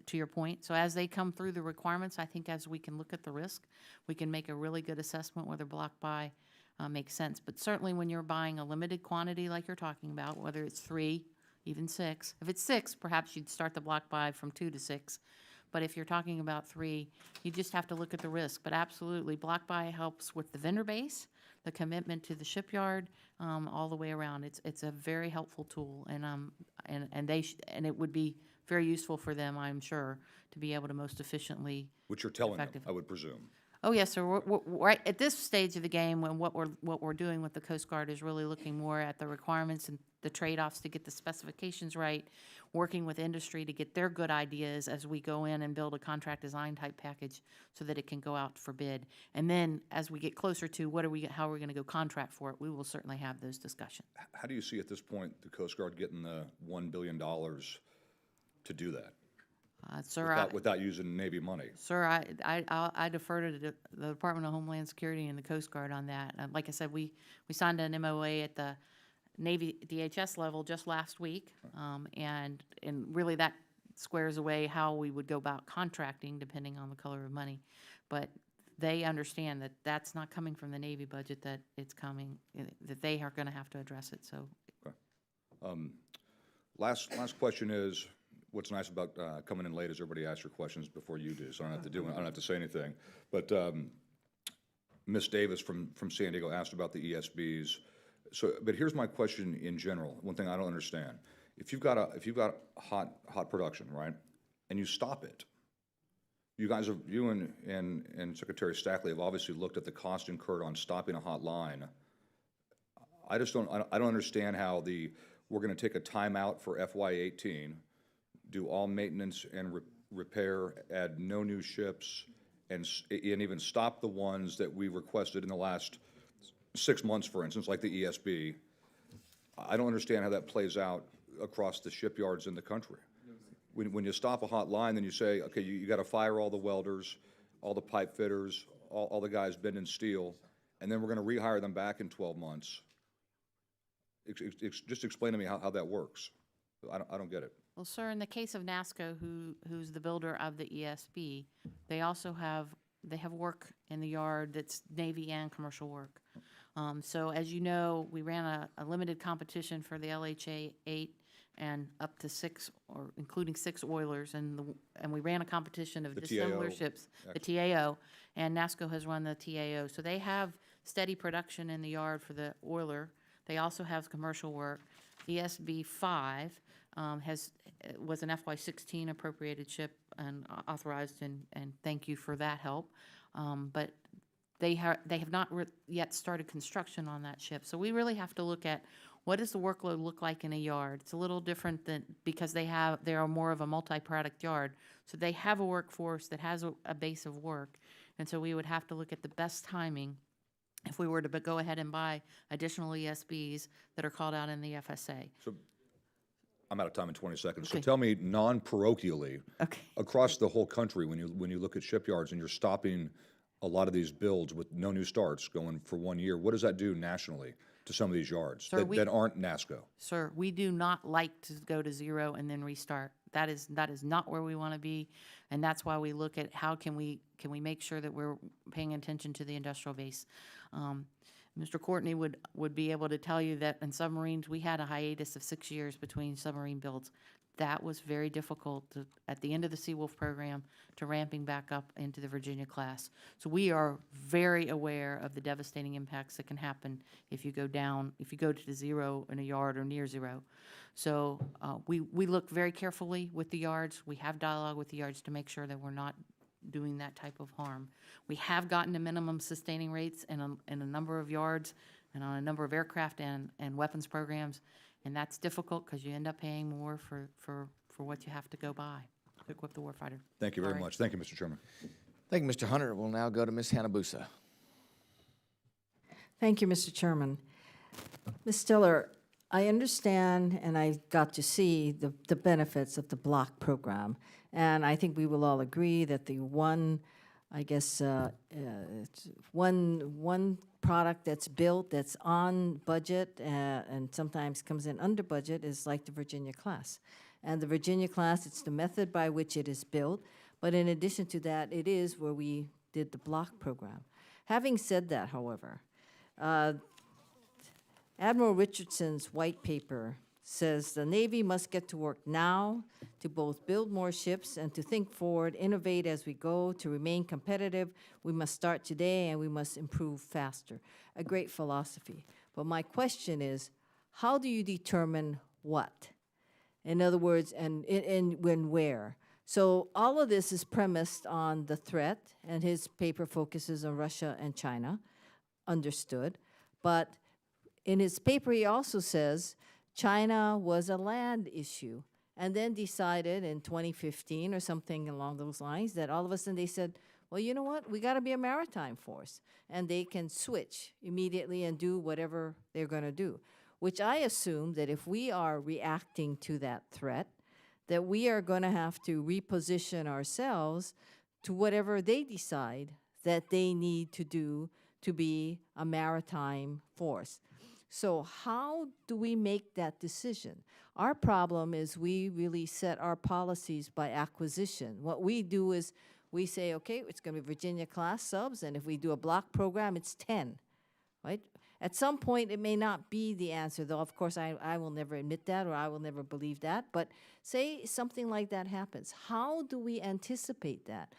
to your point. So as they come through the requirements, I think as we can look at the risk, we can make a really good assessment whether block buy makes sense. But certainly when you're buying a limited quantity like you're talking about, whether it's 3, even 6. If it's 6, perhaps you'd start the block buy from 2 to 6. But if you're talking about 3, you just have to look at the risk. But absolutely, block buy helps with the vendor base, the commitment to the shipyard, all the way around. It's a very helpful tool, and it would be very useful for them, I'm sure, to be able to most efficiently. Which you're telling them, I would presume. Oh yes, sir. We're right at this stage of the game, when what we're doing with the Coast Guard is really looking more at the requirements and the trade-offs to get the specifications right, working with industry to get their good ideas as we go in and build a contract design type package so that it can go out for bid. And then as we get closer to how are we going to go contract for it, we will certainly have those discussions. How do you see at this point the Coast Guard getting the $1 billion to do that? Sir, without using Navy money? Sir, I defer to the Department of Homeland Security and the Coast Guard on that. Like I said, we signed an MOA at the Navy DHS level just last week, and really that squares away how we would go about contracting depending on the color of money. But they understand that that's not coming from the Navy budget, that it's coming, that they are going to have to address it. So, okay. Last question is, what's nice about coming in late is everybody asks your questions before you do, so I don't have to do it. I don't have to say anything. But Ms. Davis from San Diego asked about the ESBs. So, but here's my question in general. One thing I don't understand if you've got hot production, right, and you stop it, you guys have, you and Secretary Stackley have obviously looked at the cost incurred on stopping a hot line. I don't understand how we're gonna take a timeout for FY18, do all maintenance and repair, add no new ships, and even stop the ones that we requested in the last 6 months, for instance, like the ESB. I don't understand how that plays out across the shipyards in the country. When you stop a hot line, then you say, okay, you got to fire all the welders, all the pipe fitters, all the guys bending steel, and then we're going to rehire them back in 12 months. Just explain to me how that works. I don't get it. Well, sir, in the case of NASCO, who's the builder of the ESB, they also have work in the yard that's Navy and commercial work. So as you know, we ran a limited competition for the LHA-8 and up to 6, or including 6 oilers, and we ran a competition of dissimilar ships, the TAO, and NASCO has run the TAO. So they have steady production in the yard for the oiler. They also have commercial work. ESB 5 was an FY16 appropriated ship and authorized, and thank you for that help. But they have not yet started construction on that ship. So we really have to look at what does the workload look like in a yard. It's a little different than, because they are more of a multi-product yard. So they have a workforce that has a base of work. And so we would have to look at the best timing if we were to go ahead and buy additional ESBs that are called out in the FSA. So I'm out of time in 20 seconds. Okay. So tell me non-parochially, Okay. across the whole country, when you look at shipyards and you're stopping a lot of these builds with no new starts going for 1 year, what does that do nationally to some of these yards that aren't NASCO? Sir, we do not like to go to 0 and then restart. That is not where we want to be, and that's why we look at how can we make sure that we're paying attention to the industrial base. Mr. Courtney would be able to tell you that in submarines, we had a hiatus of 6 years between submarine builds. That was very difficult at the end of the Seawolf program to ramping back up into the Virginia class. So we are very aware of the devastating impacts that can happen if you go to 0 in a yard or near 0. So we look very carefully with the yards. We have dialogue with the yards to make sure that we're not doing that type of harm. We have gotten to minimum sustaining rates in a number of yards and on a number of aircraft and weapons programs, and that's difficult because you end up paying more for what you have to go buy to equip the warfighter. Thank you very much. Thank you, Mr. Chairman. Thank you, Mr. Hunter. We'll now go to Ms. Hanabusa. Thank you, Mr. Chairman. Ms. Stiller, I understand and I got to see the benefits of the block program, and I think we will all agree that the one product that's built that's on budget and sometimes comes in under budget is like the Virginia class. And the Virginia class, it's the method by which it is built, but in addition to that, it is where we did the block program. Having said that, however, Admiral Richardson's white paper says the Navy must get to work now to both build more ships and to think forward, innovate as we go. To remain competitive, we must start today and we must improve faster. A great philosophy. But my question is, how do you determine what? In other words, and when, where? So all of this is premised on the threat, and his paper focuses on Russia and China. Understood. But in his paper, he also says China was a land issue, and then decided in 2015 or something along those lines that all of a sudden they said, well, you know what, we got to be a maritime force, and they can switch immediately and do whatever they're going to do, which I assume that if we are reacting to that threat, that we are going to have to reposition ourselves to whatever they decide that they need to do to be a maritime force. So how do we make that decision? Our problem is we really set our policies by acquisition. What we do is we say, okay, it's going to be Virginia-class subs, and if we do a block program, it's 10, right? At some point, it may not be the answer, though, of course, I will never admit that, or I will never believe that, but say something like that happens. How do we anticipate that?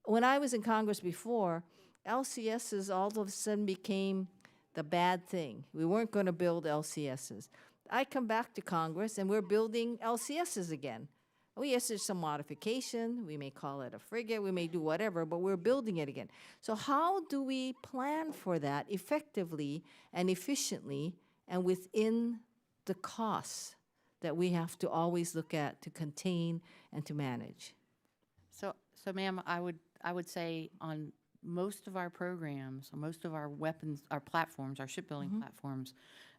When I was in Congress before, LCSs all of a sudden became the bad thing. We weren't going to build LCSs. I come back to Congress and we're building LCSs again. Oh, yes, there's some modification. We may call it a frigate. We may do whatever, but we're building it again. So how do we plan for that effectively and efficiently and within the costs that we have to always look at to contain and to manage? So ma'am, I would say on most of our programs, or most of our weapons, our platforms, our shipbuilding platforms,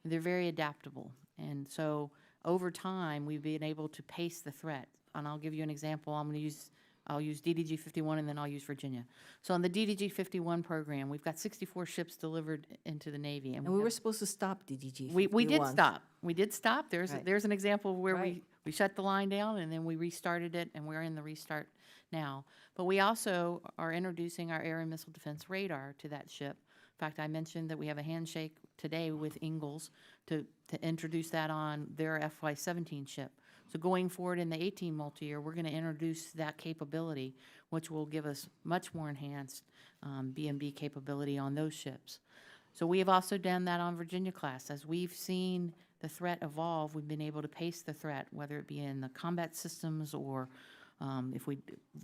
they're very adaptable. And so over time, we've been able to pace the threat. And I'll give you an example. I'll use DDG 51 and then I'll use Virginia. So on the DDG 51 program, we've got 64 ships delivered into the Navy. And we were supposed to stop DDG 51. We did stop. We did stop. There's Right. there's an example of where Right. we shut the line down and then we restarted it, and we're in the restart now. But we also are introducing our air and missile defense radar to that ship. In fact, I mentioned that we have a handshake today with Ingalls to introduce that on their FY17 ship. So going forward in the 18 multi-year, we're going to introduce that capability, which will give us much more enhanced B&B capability on those ships. So we have also done that on Virginia class. As we've seen the threat evolve, we've been able to pace the threat, whether it be in the combat systems or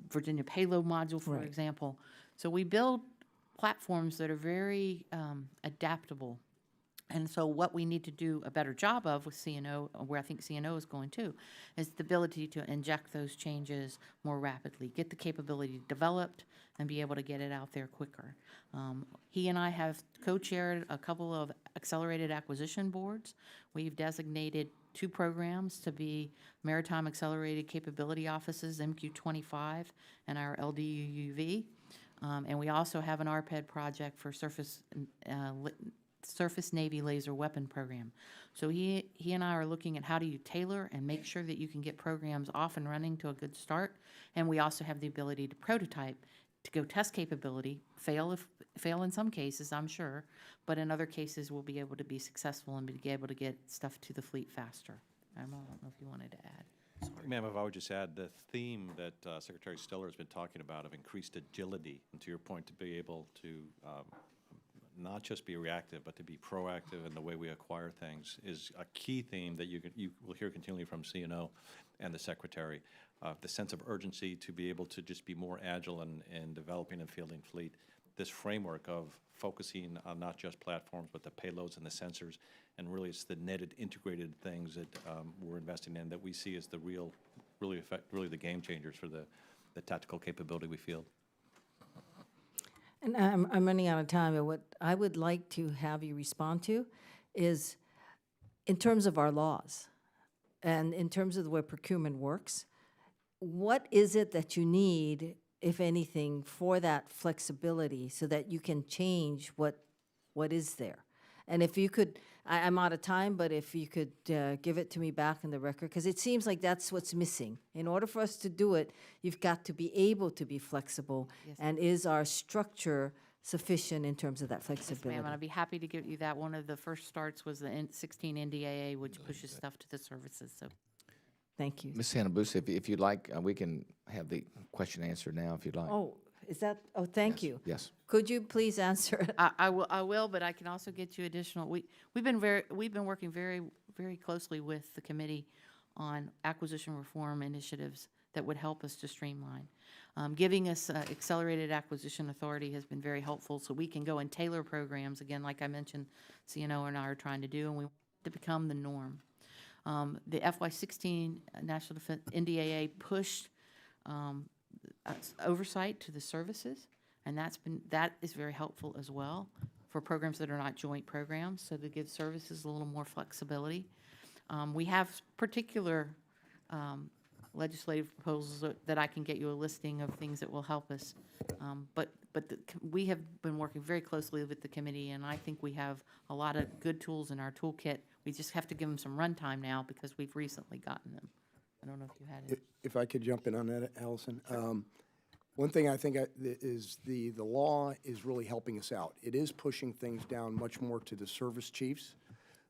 Virginia payload module, for Right. example. So we build platforms that are very adaptable. And so what we need to do a better job of with CNO, where I think CNO is going to, is the ability to inject those changes more rapidly, get the capability developed, and be able to get it out there quicker. He and I have co-chaired a couple of accelerated acquisition boards. We've designated 2 programs to be Maritime Accelerated Capability Offices, MQ25, and our LDUUV. And we also have an RPED project for Surface Navy Laser Weapon Program. So he and I are looking at how do you tailor and make sure that you can get programs off and running to a good start. And we also have the ability to prototype, to go test capability, fail in some cases, I'm sure, but in other cases we'll be able to be successful and be able to get stuff to the fleet faster. I don't know if you wanted to add. Ma'am, if I would just add, the theme that Secretary Stiller has been talking about of increased agility, and to your point, to be able to not just be reactive, but to be proactive in the way we acquire things is a key theme that you will hear continually from CNO and the Secretary. The sense of urgency to be able to just be more agile in developing and fielding fleet. This framework of focusing on not just platforms, but the payloads and the sensors, and really it's the netted, integrated things that we're investing in that we see as the really the game changers for the tactical capability we field. And I'm running out of time, but what I would like to have you respond to is, in terms of our laws, and in terms of the way procurement works, what is it that you need, if anything, for that flexibility so that you can change what is there? And if you could, I'm out of time, but if you could give it to me back in the record, because it seems like that's what's missing. In order for us to do it, you've got to be able to be flexible. Yes. And is our structure sufficient in terms of that Yes, flexibility? ma'am, and I'd be happy to give you that. One of the first starts was the 16 NDAA, which pushes stuff to the services, so. Thank you. Ms. Hanabusa, if you'd like, we can have the question answered now if you'd like. Oh, is that, oh, thank you. Yes. Could you please answer it? I will, but I can also get you additional. We've been working very, very closely with the committee on acquisition reform initiatives that would help us to streamline. Giving us accelerated acquisition authority has been very helpful, so we can go and tailor programs, again, like I mentioned, CNO and I are trying to do, and we want to become the norm. The FY16 National Defense NDAA pushed oversight to the services, and that is very helpful as well for programs that are not joint programs, so to give services a little more flexibility. We have particular legislative proposals that I can get you a listing of things that will help us. But we have been working very closely with the committee, and I think we have a lot of good tools in our toolkit. We just have to give them some runtime now because we've recently gotten them. I don't know if you had it. If I could jump in on that, Allison. One thing I think is the law is really helping us out. It is pushing things down much more to the service chiefs,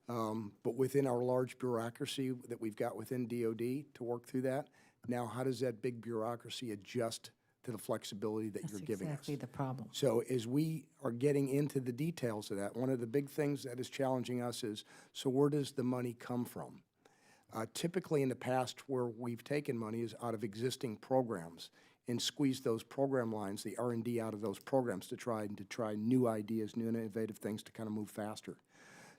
but within our large bureaucracy that we've got within DOD to work through that. Now, how does that big bureaucracy adjust to the flexibility that That's you're giving us. exactly the problem. So as we are getting into the details of that, one of the big things that is challenging us is, so where does the money come from? Typically in the past, where we've taken money is out of existing programs and squeezed those program lines, the R&D out of those programs to try new ideas, new innovative things to kind of move faster.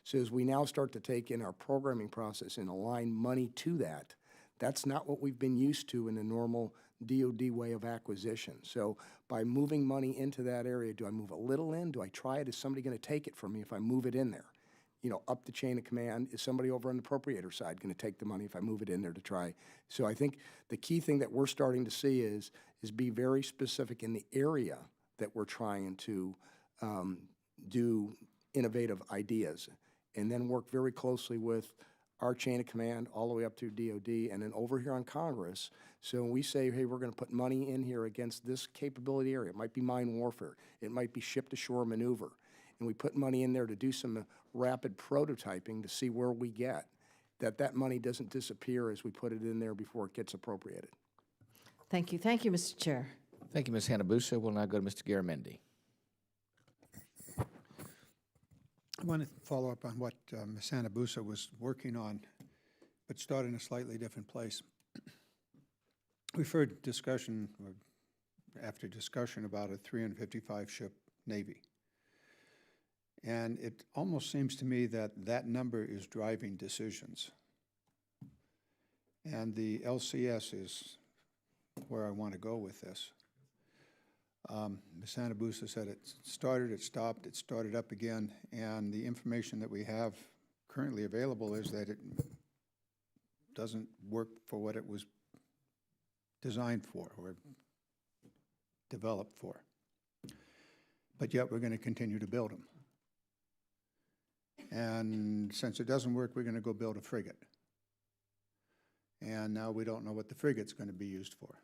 So as we now start to take in our programming process and align money to that, that's not what we've been used to in the normal DoD way of acquisition. So by moving money into that area, do I move a little in? Do I try it? Is somebody going to take it from me if I move it in there? You know, up the chain of command, is somebody over on the appropriator side going to take the money if I move it in there to try? So I think the key thing that we're starting to see is be very specific in the area that we're trying to do innovative ideas, and then work very closely with our chain of command all the way up through DoD, and then over here on Congress. So when we say, hey, we're going to put money in here against this capability area, it might be mine warfare, it might be ship-to-shore maneuver, and we put money in there to do some rapid prototyping to see where we get, that money doesn't disappear as we put it in there before it gets appropriated. Thank you. Thank you, Mr. Chair. Thank you, Ms. Hanabusa. We'll now go to Mr. Garamendi. I want to follow up on what Ms. Hanabusa was working on, but start in a slightly different place. We've heard discussion, or after discussion, about a 355-ship Navy. And it almost seems to me that that number is driving decisions. And the LCS is where I want to go with this. Ms. Hanabusa said it started, it stopped, it started up again, and the information that we have currently available is that it doesn't work for what it was designed for or developed for. But yet we're going to continue to build them. And since it doesn't work, we're going to go build a frigate. And now we don't know what the frigate's going to be used for.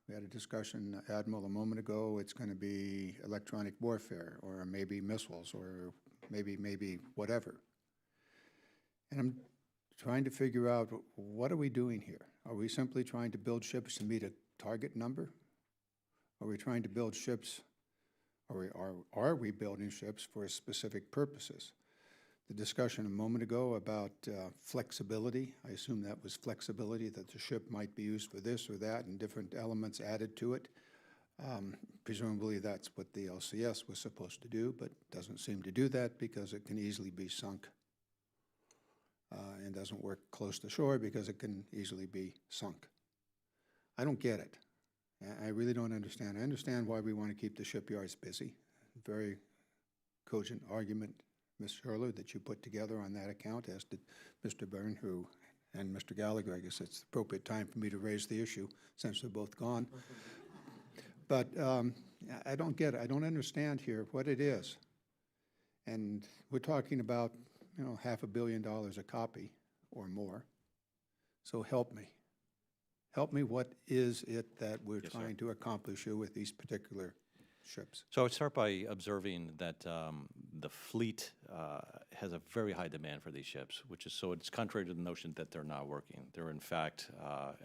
We had a discussion, Admiral, a moment ago. It's going to be electronic warfare, or maybe missiles, or maybe whatever. And I'm trying to figure out, what are we doing here? Are we simply trying to build ships to meet a target number? Are we trying to build ships, or are we building ships for specific purposes? The discussion a moment ago about flexibility, I assume that was flexibility, that the ship might be used for this or that and different elements added to it. Presumably that's what the LCS was supposed to do, but doesn't seem to do that because it can easily be sunk and doesn't work close to shore because it can easily be sunk. I don't get it. I really don't understand. I understand why we want to keep the shipyards busy. Very cogent argument, Ms. Schurler, that you put together on that account, as did Mr. Byrne, and Mr. Gallagher. I guess it's the appropriate time for me to raise the issue since they're both gone. But I don't get it. I don't understand here what it is. And we're talking about, $500 million a copy or more. So help me. Help me, what is it that we're trying to accomplish here with these particular ships? So I would start by observing that the fleet has a very high demand for these ships, it's contrary to the notion that they're not working. They're in fact,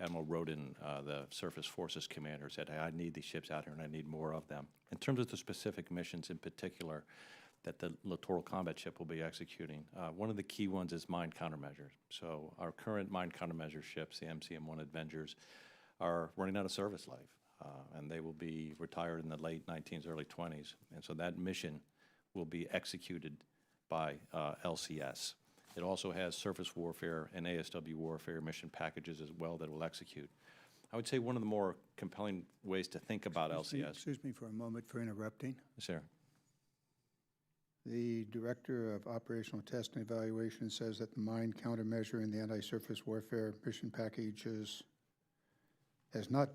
Admiral Roden, the Surface Forces Commander, said, hey, I need these ships out here and I need more of them. In terms of the specific missions in particular that the littoral combat ship will be executing, one of the key ones is mine countermeasures. So our current mine countermeasure ships, the MCM-1 Avengers, are running out of service life. And they will be retired in the late 19s, early 20s. And so that mission will be executed by LCS. It also has surface warfare and ASW warfare mission packages as well that it will execute. I would say one of the more compelling ways to think about LCS. Excuse me for a moment for interrupting. Yes, sir. The Director of Operational Test and Evaluation says that the mine countermeasure and the anti-surface warfare mission packages has not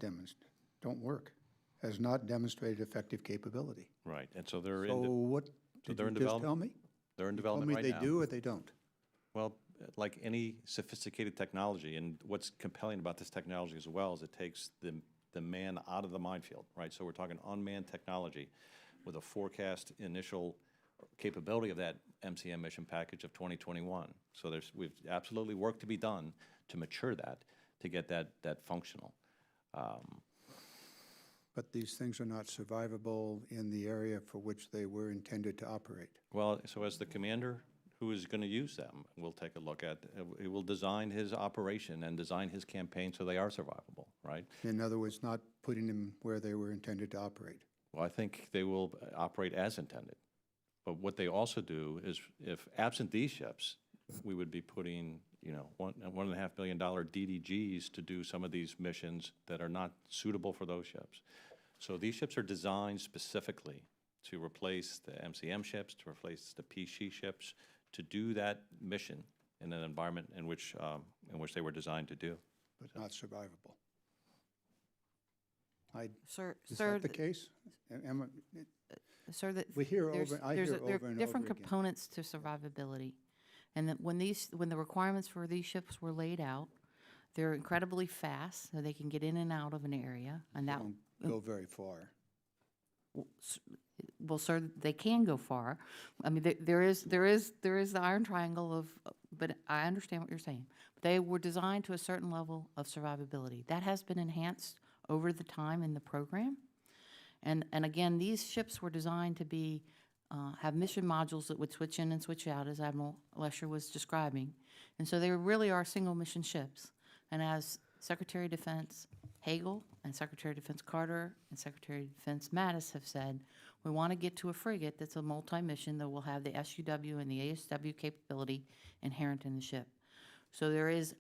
demonstrated effective capability. Right, and so they're So what, did you just tell me? They're in development right now. Tell me they do or they don't? Well, like any sophisticated technology, and what's compelling about this technology as well is it takes the man out of the minefield, right? So we're talking unmanned technology with a forecast initial capability of that MCM mission package of 2021. So we've absolutely work to be done to mature that, to get that functional. But these things are not survivable in the area for which they were intended to operate. Well, so as the commander who is going to use them, will take a look at, he will design his operation and design his campaign so they are survivable, right? In other words, not putting them where they were intended to operate. Well, I think they will operate as intended. But what they also do is, if absent these ships, we would be putting, you know, $1.5 billion DDGs to do some of these missions that are not suitable for those ships. So these ships are designed specifically to replace the MCM ships, to replace the PC ships, to do that mission in an environment in which they were designed to do. But not survivable. Sir, Is sir, that the case? Sir, We hear there's- over, I there's hear a- there over are and different over again. components to survivability. And that when the requirements for these ships were laid out, they're incredibly fast, so they can get in and out of an area, and that, Don't go very far. well, sir, they can go far. I mean, there is the iron triangle of, but I understand what you're saying. They were designed to a certain level of survivability. That has been enhanced over the time in the program. And again, these ships were designed to be, have mission modules that would switch in and switch out, as Admiral Lesher was describing. And so they really are single mission ships. And as Secretary of Defense Hagel and Secretary of Defense Carter and Secretary of Defense Mattis have said, we want to get to a frigate that's a multi-mission that will have the SUW and the ASW capability inherent in the ship. So there is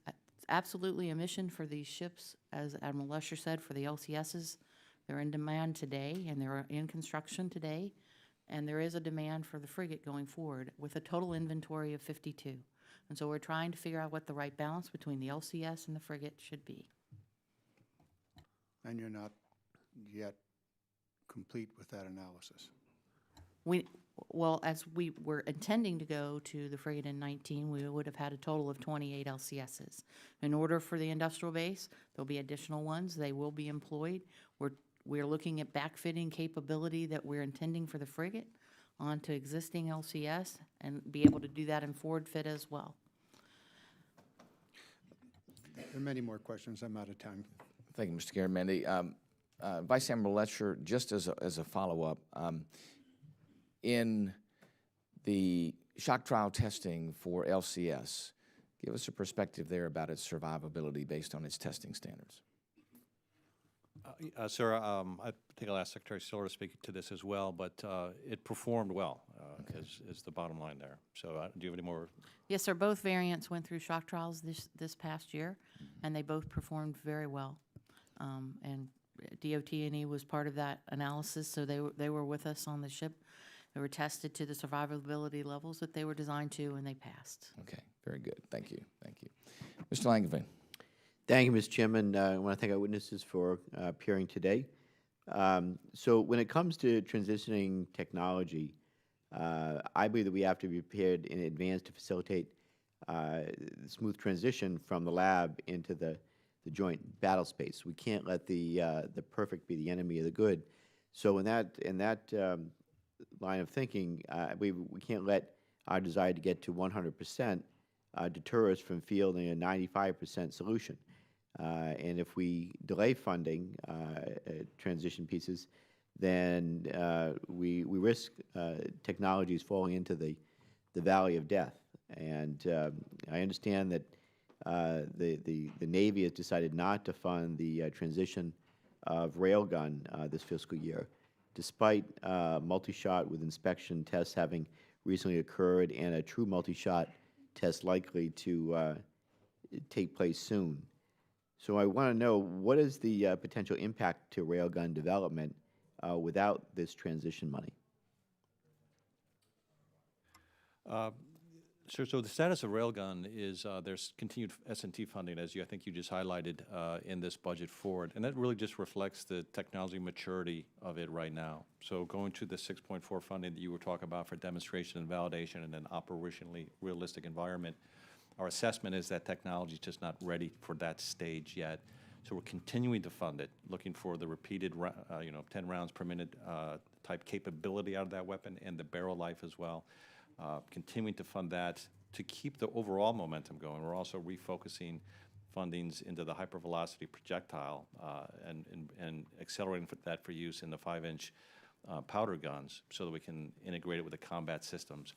absolutely a mission for these ships, as Admiral Lesher said, for the LCSs. They're in demand today, and they're in construction today, and there is a demand for the frigate going forward with a total inventory of 52. And so we're trying to figure out what the right balance between the LCS and the frigate should be. And you're not yet complete with that analysis. Well, as we were intending to go to the frigate in 19, we would have had a total of 28 LCSs. In order for the industrial base, there'll be additional ones. They will be employed. We're looking at backfitting capability that we're intending for the frigate onto existing LCS and be able to do that in forward fit as well. There are many more questions. I'm out of time. Thank you, Mr. Garamendi. Vice Admiral Letcher, just as a follow-up, in the shock trial testing for LCS, give us a perspective there about its survivability based on its testing standards. Sir, I think I'll ask Secretary Siller to speak to this as well, but it performed well, is the bottom line there. So do you have any more? Yes, sir. Both variants went through shock trials this past year, and they both performed very well. And DOT&E was part of that analysis, so they were with us on the ship. They were tested to the survivability levels that they were designed to, and they passed. Okay, very good. Thank you. Thank you. Mr. Langevin. Thank you, Mr. Chairman. I want to thank our witnesses for appearing today. So when it comes to transitioning technology, I believe that we have to be prepared in advance to facilitate smooth transition from the lab into the joint battle space. We can't let the perfect be the enemy of the good. So in that line of thinking, we can't let our desire to get to 100% deter us from fielding a 95% solution. And if we delay funding transition pieces, then we risk technologies falling into the valley of death. And I understand that the Navy has decided not to fund the transition of railgun this fiscal year, despite multi-shot with inspection tests having recently occurred and a true multi-shot test likely to take place soon. So I want to know, what is the potential impact to railgun development without this transition money? Sure. So the status of railgun is there's continued S&T funding, as I think you just highlighted in this budget forward, and that really just reflects the technology maturity of it right now. So going to the 6.4 funding that you were talking about for demonstration and validation in an operationally realistic environment, our assessment is that technology is just not ready for that stage yet. So we're continuing to fund it, looking for the repeated, 10 rounds per minute type capability out of that weapon and the barrel life as well. Continuing to fund that to keep the overall momentum going. We're also refocusing fundings into the hypervelocity projectile and accelerating that for use in the 5-inch powder guns so that we can integrate it with the combat systems.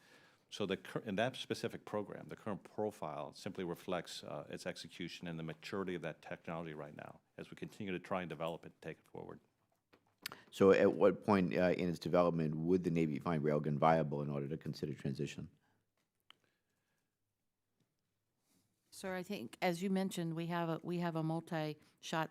So in that specific program, the current profile simply reflects its execution and the maturity of that technology right now as we continue to try and develop it and take it forward. So at what point in its development would the Navy find railgun viable in order to consider transition? Sir, I think, as you mentioned, we have a multi-shot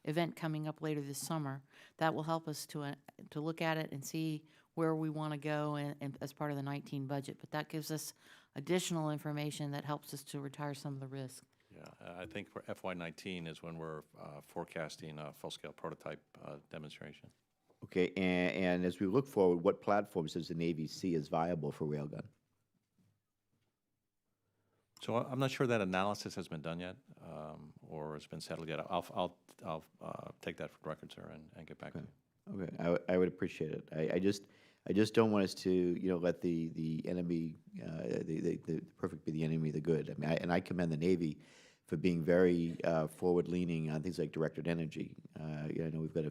event coming up later this summer that will help us to look at it and see where we want to go and as part of the 19 budget. But that gives us additional information that helps us to retire some of the risk. Yeah, I think for FY19 is when we're forecasting a full-scale prototype demonstration. Okay, and as we look forward, what platforms does the Navy see as viable for railgun? So I'm not sure that analysis has been done yet, or has been settled yet. I'll take that for the record, sir, and get back to you. Okay, I would appreciate it. I just don't want us to let the enemy, the perfect be the enemy of the good. I mean, and I commend the Navy for being very forward-leaning on things like directed energy. I know we've got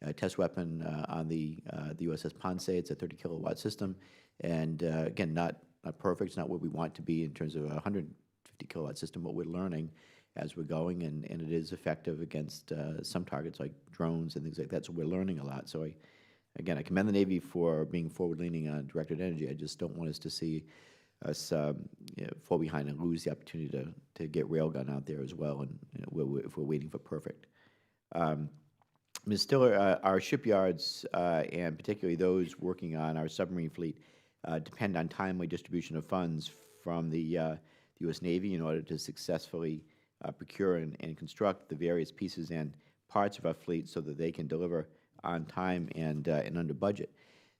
a test weapon on the USS Ponce. It's a 30-kilowatt system, and again, not perfect. It's not where we want to be in terms of a 150-kilowatt system, but we're learning as we're going, and it is effective against some targets like drones and things like that. So we're learning a lot. So I commend the Navy for being forward-leaning on directed energy. I just don't want us to see us fall behind and lose the opportunity to get railgun out there as well, and if we're waiting for perfect. Ms. Stiller, our shipyards, and particularly those working on our submarine fleet, depend on timely distribution of funds from the U.S. Navy in order to successfully procure and construct the various pieces and parts of our fleet so that they can deliver on time and under budget.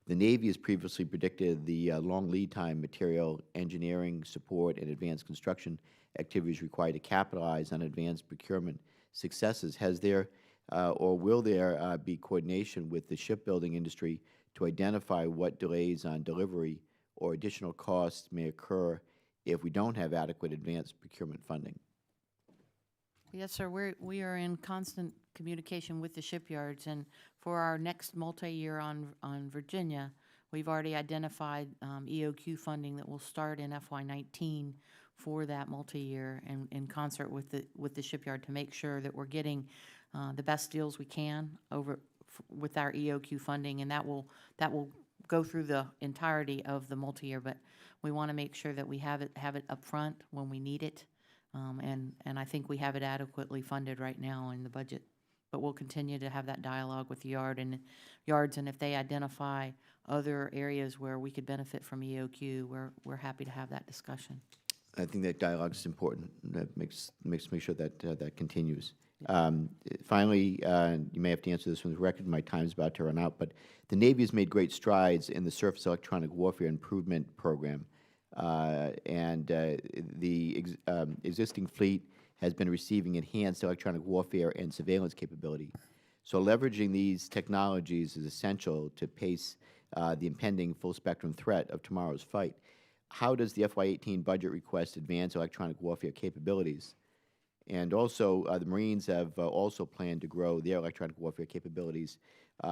The Navy has previously predicted the long lead time material engineering, support, and advanced construction activities required to capitalize on advanced procurement successes. Has there or will there be coordination with the shipbuilding industry to identify what delays on delivery or additional costs may occur if we don't have adequate advanced procurement funding? Yes, sir. We are in constant communication with the shipyards, and for our next multi-year on Virginia, we've already identified EOQ funding that will start in FY19 for that multi-year, and in concert with the shipyard to make sure that we're getting the best deals we can with our EOQ funding, and that will go through the entirety of the multi-year. But we want to make sure that we have it up front when we need it. And I think we have it adequately funded right now in the budget. But we'll continue to have that dialogue with the yards, and if they identify other areas where we could benefit from EOQ, we're happy to have that discussion. I think that dialogue is important. That makes sure that that continues. Finally, you may have to answer this with record. My time's about to run out, but the Navy has made great strides in the Surface Electronic Warfare Improvement Program. And the existing fleet has been receiving enhanced electronic warfare and surveillance capability. So leveraging these technologies is essential to pace the impending full-spectrum threat of tomorrow's fight. How does the FY18 budget request advance electronic warfare capabilities? And also, the Marines have also planned to grow their electronic warfare capabilities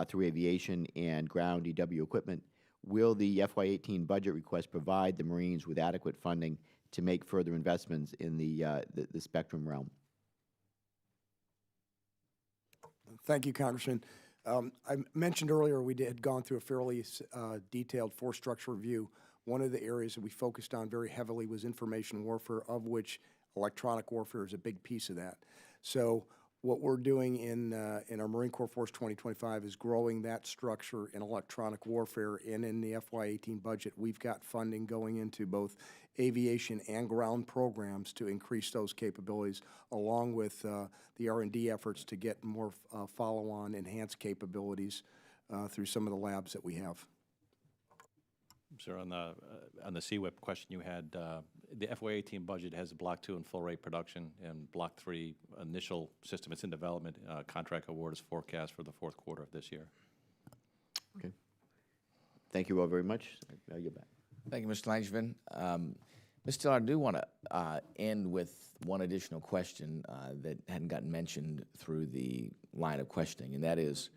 through aviation and ground EW equipment. Will the FY18 budget request provide the Marines with adequate funding to make further investments in the spectrum realm? Thank you, Congressman. I mentioned earlier we had gone through a fairly detailed force structure review. One of the areas that we focused on very heavily was information warfare, of which electronic warfare is a big piece of that. So what we're doing in our Marine Corps Force 2025 is growing that structure in electronic warfare, and in the FY18 budget, we've got funding going into both aviation and ground programs to increase those capabilities, along with the R&D efforts to get more follow-on enhanced capabilities through some of the labs that we have. Sir, on the CWIP question you had, the FY18 budget has Block 2 in full rate production, and Block 3 initial system, it's in development. Contract award is forecast for the fourth quarter of this year. Okay. Thank you all very much. I'll get back. Thank you, Mr. Langevin. Ms. Steele, I do want to end with one additional question that hadn't gotten mentioned through the line of questioning, and that is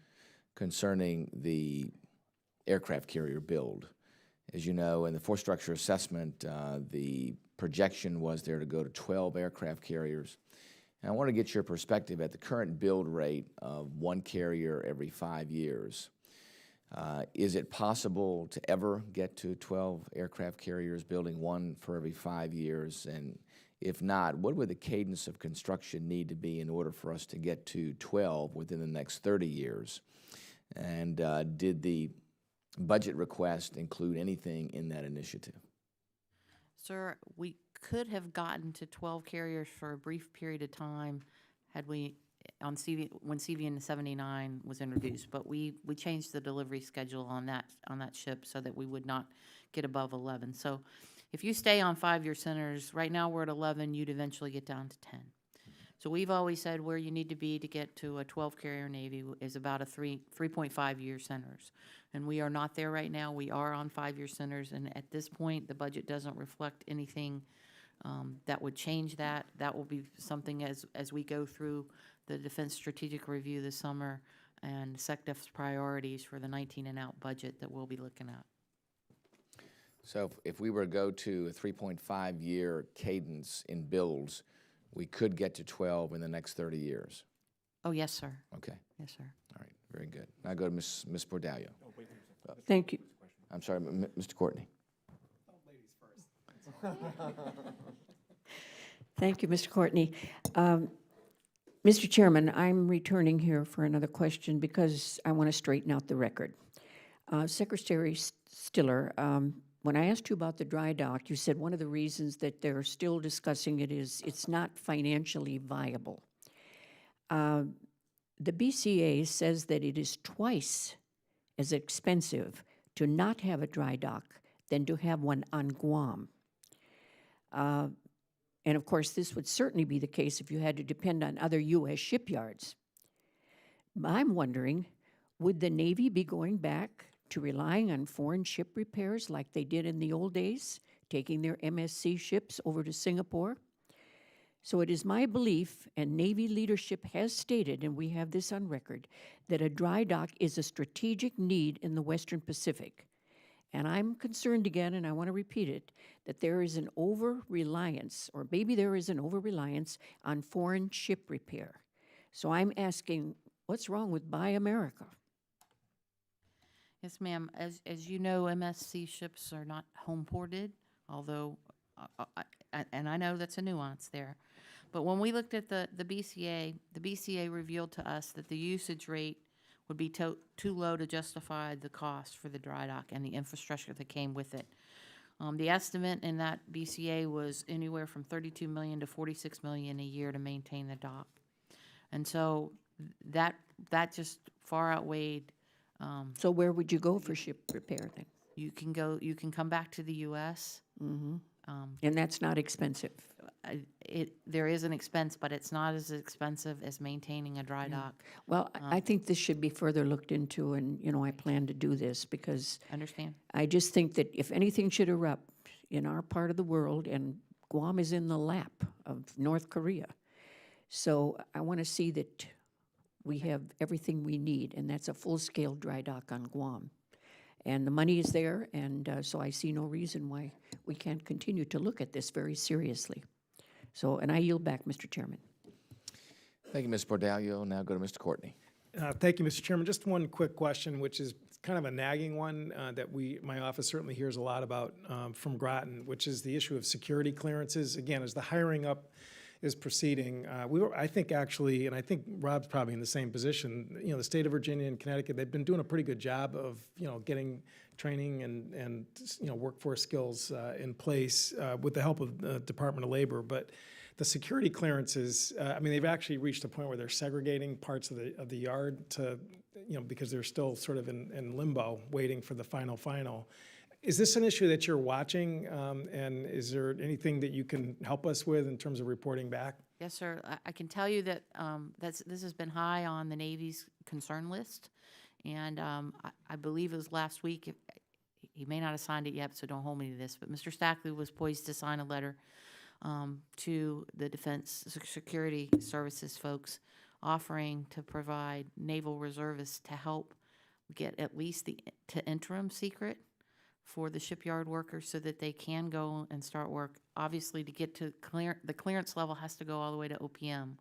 concerning the aircraft carrier build. As you know, in the force structure assessment, the projection was there to go to 12 aircraft carriers. And I want to get your perspective at the current build rate of one carrier every 5 years. Is it possible to ever get to 12 aircraft carriers, building one for every 5 years? And if not, what would the cadence of construction need to be in order for us to get to 12 within the next 30 years? And did the budget request include anything in that initiative? Sir, we could have gotten to 12 carriers for a brief period of time had we, when CVN 79 was introduced, but we changed the delivery schedule on that ship so that we would not get above 11. So if you stay on 5-year centers, right now we're at 11, you'd eventually get down to 10. So we've always said where you need to be to get to a 12 carrier Navy is about a 3.5 year centers. And we are not there right now. We are on 5-year centers, and at this point, the budget doesn't reflect anything that would change that. That will be something as we go through the Defense Strategic Review this summer and SecDef's priorities for the 19 and out budget that we'll be looking at. So if we were to go to a 3.5-year cadence in builds, we could get to 12 in the next 30 years. Oh, yes, sir. Okay. Yes, sir. All right. Very good. Now go to Ms. Bordallo. Thank you. I'm sorry, Mr. Courtney. Thank you, Mr. Courtney. Mr. Chairman, I'm returning here for another question because I want to straighten out the record. Secretary Stiller, when I asked you about the dry dock, you said one of the reasons that they're still discussing it is it's not financially viable. The BCA says that it is twice as expensive to not have a dry dock than to have one on Guam. And of course, this would certainly be the case if you had to depend on other U.S. shipyards. I'm wondering, would the Navy be going back to relying on foreign ship repairs like they did in the old days, taking their MSC ships over to Singapore? So it is my belief, and Navy leadership has stated, and we have this on record, that a dry dock is a strategic need in the Western Pacific. And I'm concerned again, and I want to repeat it, that there is an over-reliance, or maybe there is an over-reliance on foreign ship repair. So I'm asking, what's wrong with Buy America? Yes, ma'am. As you know, MSC ships are not home ported, although, and I know that's a nuance there. But when we looked at the BCA revealed to us that the usage rate would be too low to justify the cost for the dry dock and the infrastructure that came with it. The estimate in that BCA was anywhere from $32 million to $46 million a year to maintain the dock. And so that just far outweighed. So where would you go for ship repair then? You can come back to the U.S. Mm-hmm. And that's not expensive. There is an expense, but it's not as expensive as maintaining a dry dock. Well, I think this should be further looked into, and, you know, I plan to do this because Understand? I just think that if anything should erupt in our part of the world, and Guam is in the lap of North Korea, so I want to see that we have everything we need, and that's a full-scale dry dock on Guam. And the money is there, and so I see no reason why we can't continue to look at this very seriously. So, and I yield back, Mr. Chairman. Thank you, Ms. Bordallo. Now go to Mr. Courtney. Thank you, Mr. Chairman. Just one quick question, which is kind of a nagging one that my office certainly hears a lot about from Groton, which is the issue of security clearances. Again, as the hiring up is proceeding, I think actually, and I think Rob's probably in the same position, you know, the state of Virginia and Connecticut, they've been doing a pretty good job of, you know, getting training and you know, workforce skills in place with the help of the Department of Labor. But the security clearances, I mean, they've actually reached a point where they're segregating parts of the yard to, you know, because they're still sort of in limbo, waiting for the final. Is this an issue that you're watching, and is there anything that you can help us with in terms of reporting back? Yes, sir. I can tell you that this has been high on the Navy's concern list, and I believe it was last week. he may not have signed it yet, so don't hold me to this, but Mr. Stackley was poised to sign a letter to the Defense Security Services folks offering to provide naval reservists to help get at least to interim secret for the shipyard workers so that they can go and start work. Obviously, to get to the clearance level has to go all the way to OPM.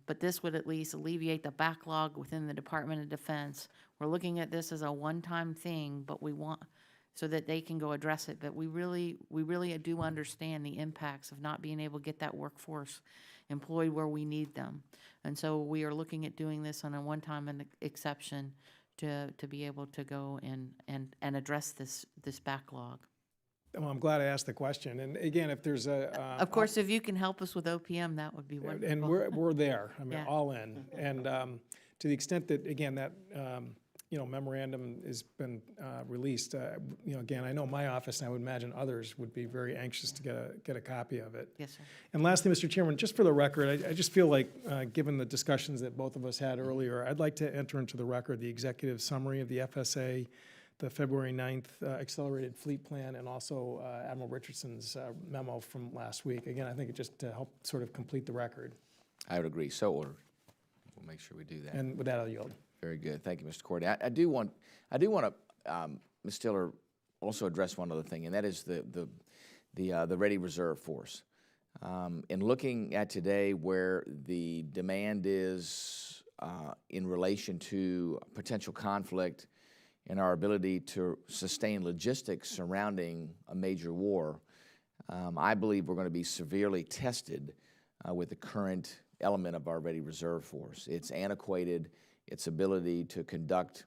But this would at least alleviate the backlog within the Department of Defense. We're looking at this as a one-time thing, but we want, so that they can go address it. But we really do understand the impacts of not being able to get that workforce employed where we need them. And so we are looking at doing this on a one-time exception to be able to go and address this backlog. Well, I'm glad I asked the question. And again, if there's a Of course, if you can help us with OPM, that would be wonderful. and we're there. I mean, Yeah. all in. And to the extent that, again, that memorandum has been released, again, I know my office, and I would imagine others would be very anxious to get a copy of it. Yes, sir. And lastly, Mr. Chairman, just for the record, I just feel like, given the discussions that both of us had earlier, I'd like to enter into the record the executive summary of the FSA, the February 9th accelerated fleet plan, and also Admiral Richardson's memo from last week. Again, I think it just to help sort of complete the record. I would agree. So ordered. We'll make sure we do that. And with that, I'll yield. Very good. Thank you, Mr. Cordy. I do want to, Ms. Stiller, also address one other thing, and that is the Ready Reserve Force. In looking at today where the demand is in relation to potential conflict and our ability to sustain logistics surrounding a major war, I believe we're going to be severely tested with the current element of our Ready Reserve Force. It's antiquated. Its ability to conduct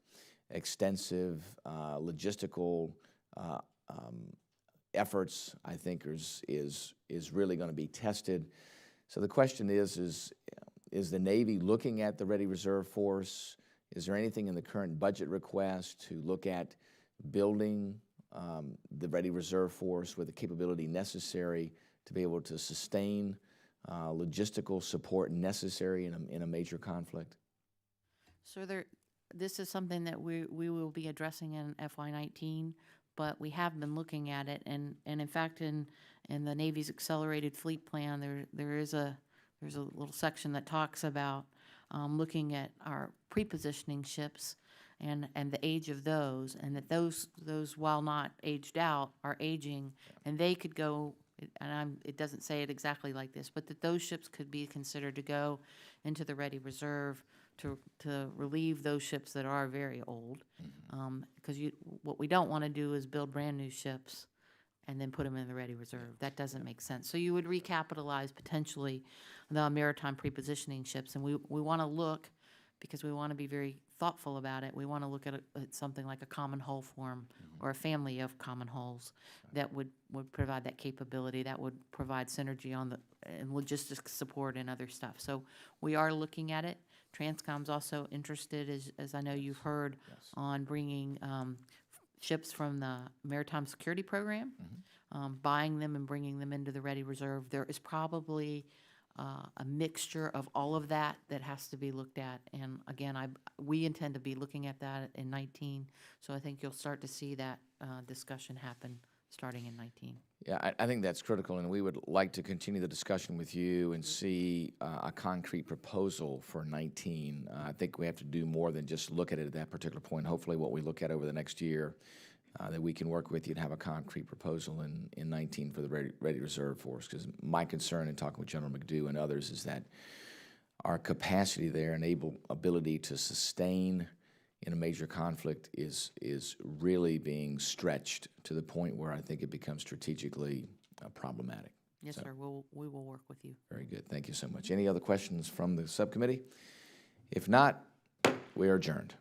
extensive logistical efforts, I think, is really going to be tested. So the question is the Navy looking at the Ready Reserve Force? Is there anything in the current budget request to look at building the Ready Reserve Force with the capability necessary to be able to sustain logistical support necessary in a major conflict? So this is something that we will be addressing in FY19, but we have been looking at it, and in fact, in the Navy's accelerated fleet plan, there's a little section that talks about looking at our pre-positioning ships and the age of those, and that those while not aged out are aging, and they could go. And it doesn't say it exactly like this, but that those ships could be considered to go into the Ready Reserve to relieve those ships that are very old. Because what we don't want to do is build brand new ships and then put them in the Ready Reserve. That doesn't make sense. So you would recapitalize potentially the maritime prepositioning ships, and we want to look, because we want to be very thoughtful about it, we want to look at something like a common hull form or a family of common hulls that would provide that capability, that would provide synergy and logistics support and other stuff. So we are looking at it. Transcom's also interested, as I know you've heard, on bringing ships from the Maritime Security Program, buying them and bringing them into the Ready Reserve. There is probably a mixture of all of that has to be looked at. And again, we intend to be looking at that in 19. So I think you'll start to see that discussion happen starting in 19. Yeah, I think that's critical, and we would like to continue the discussion with you and see a concrete proposal for 19. I think we have to do more than just look at it at that particular point. Hopefully what we look at over the next year, that we can work with you and have a concrete proposal in 19 for the Ready Reserve Force. Because my concern in talking with General McDew and others is that our capacity there and ability to sustain in a major conflict is really being stretched to the point where I think it becomes strategically problematic. Yes, sir. We will work with you. Very good. Thank you so much. Any other questions from the subcommittee? If not, we are adjourned.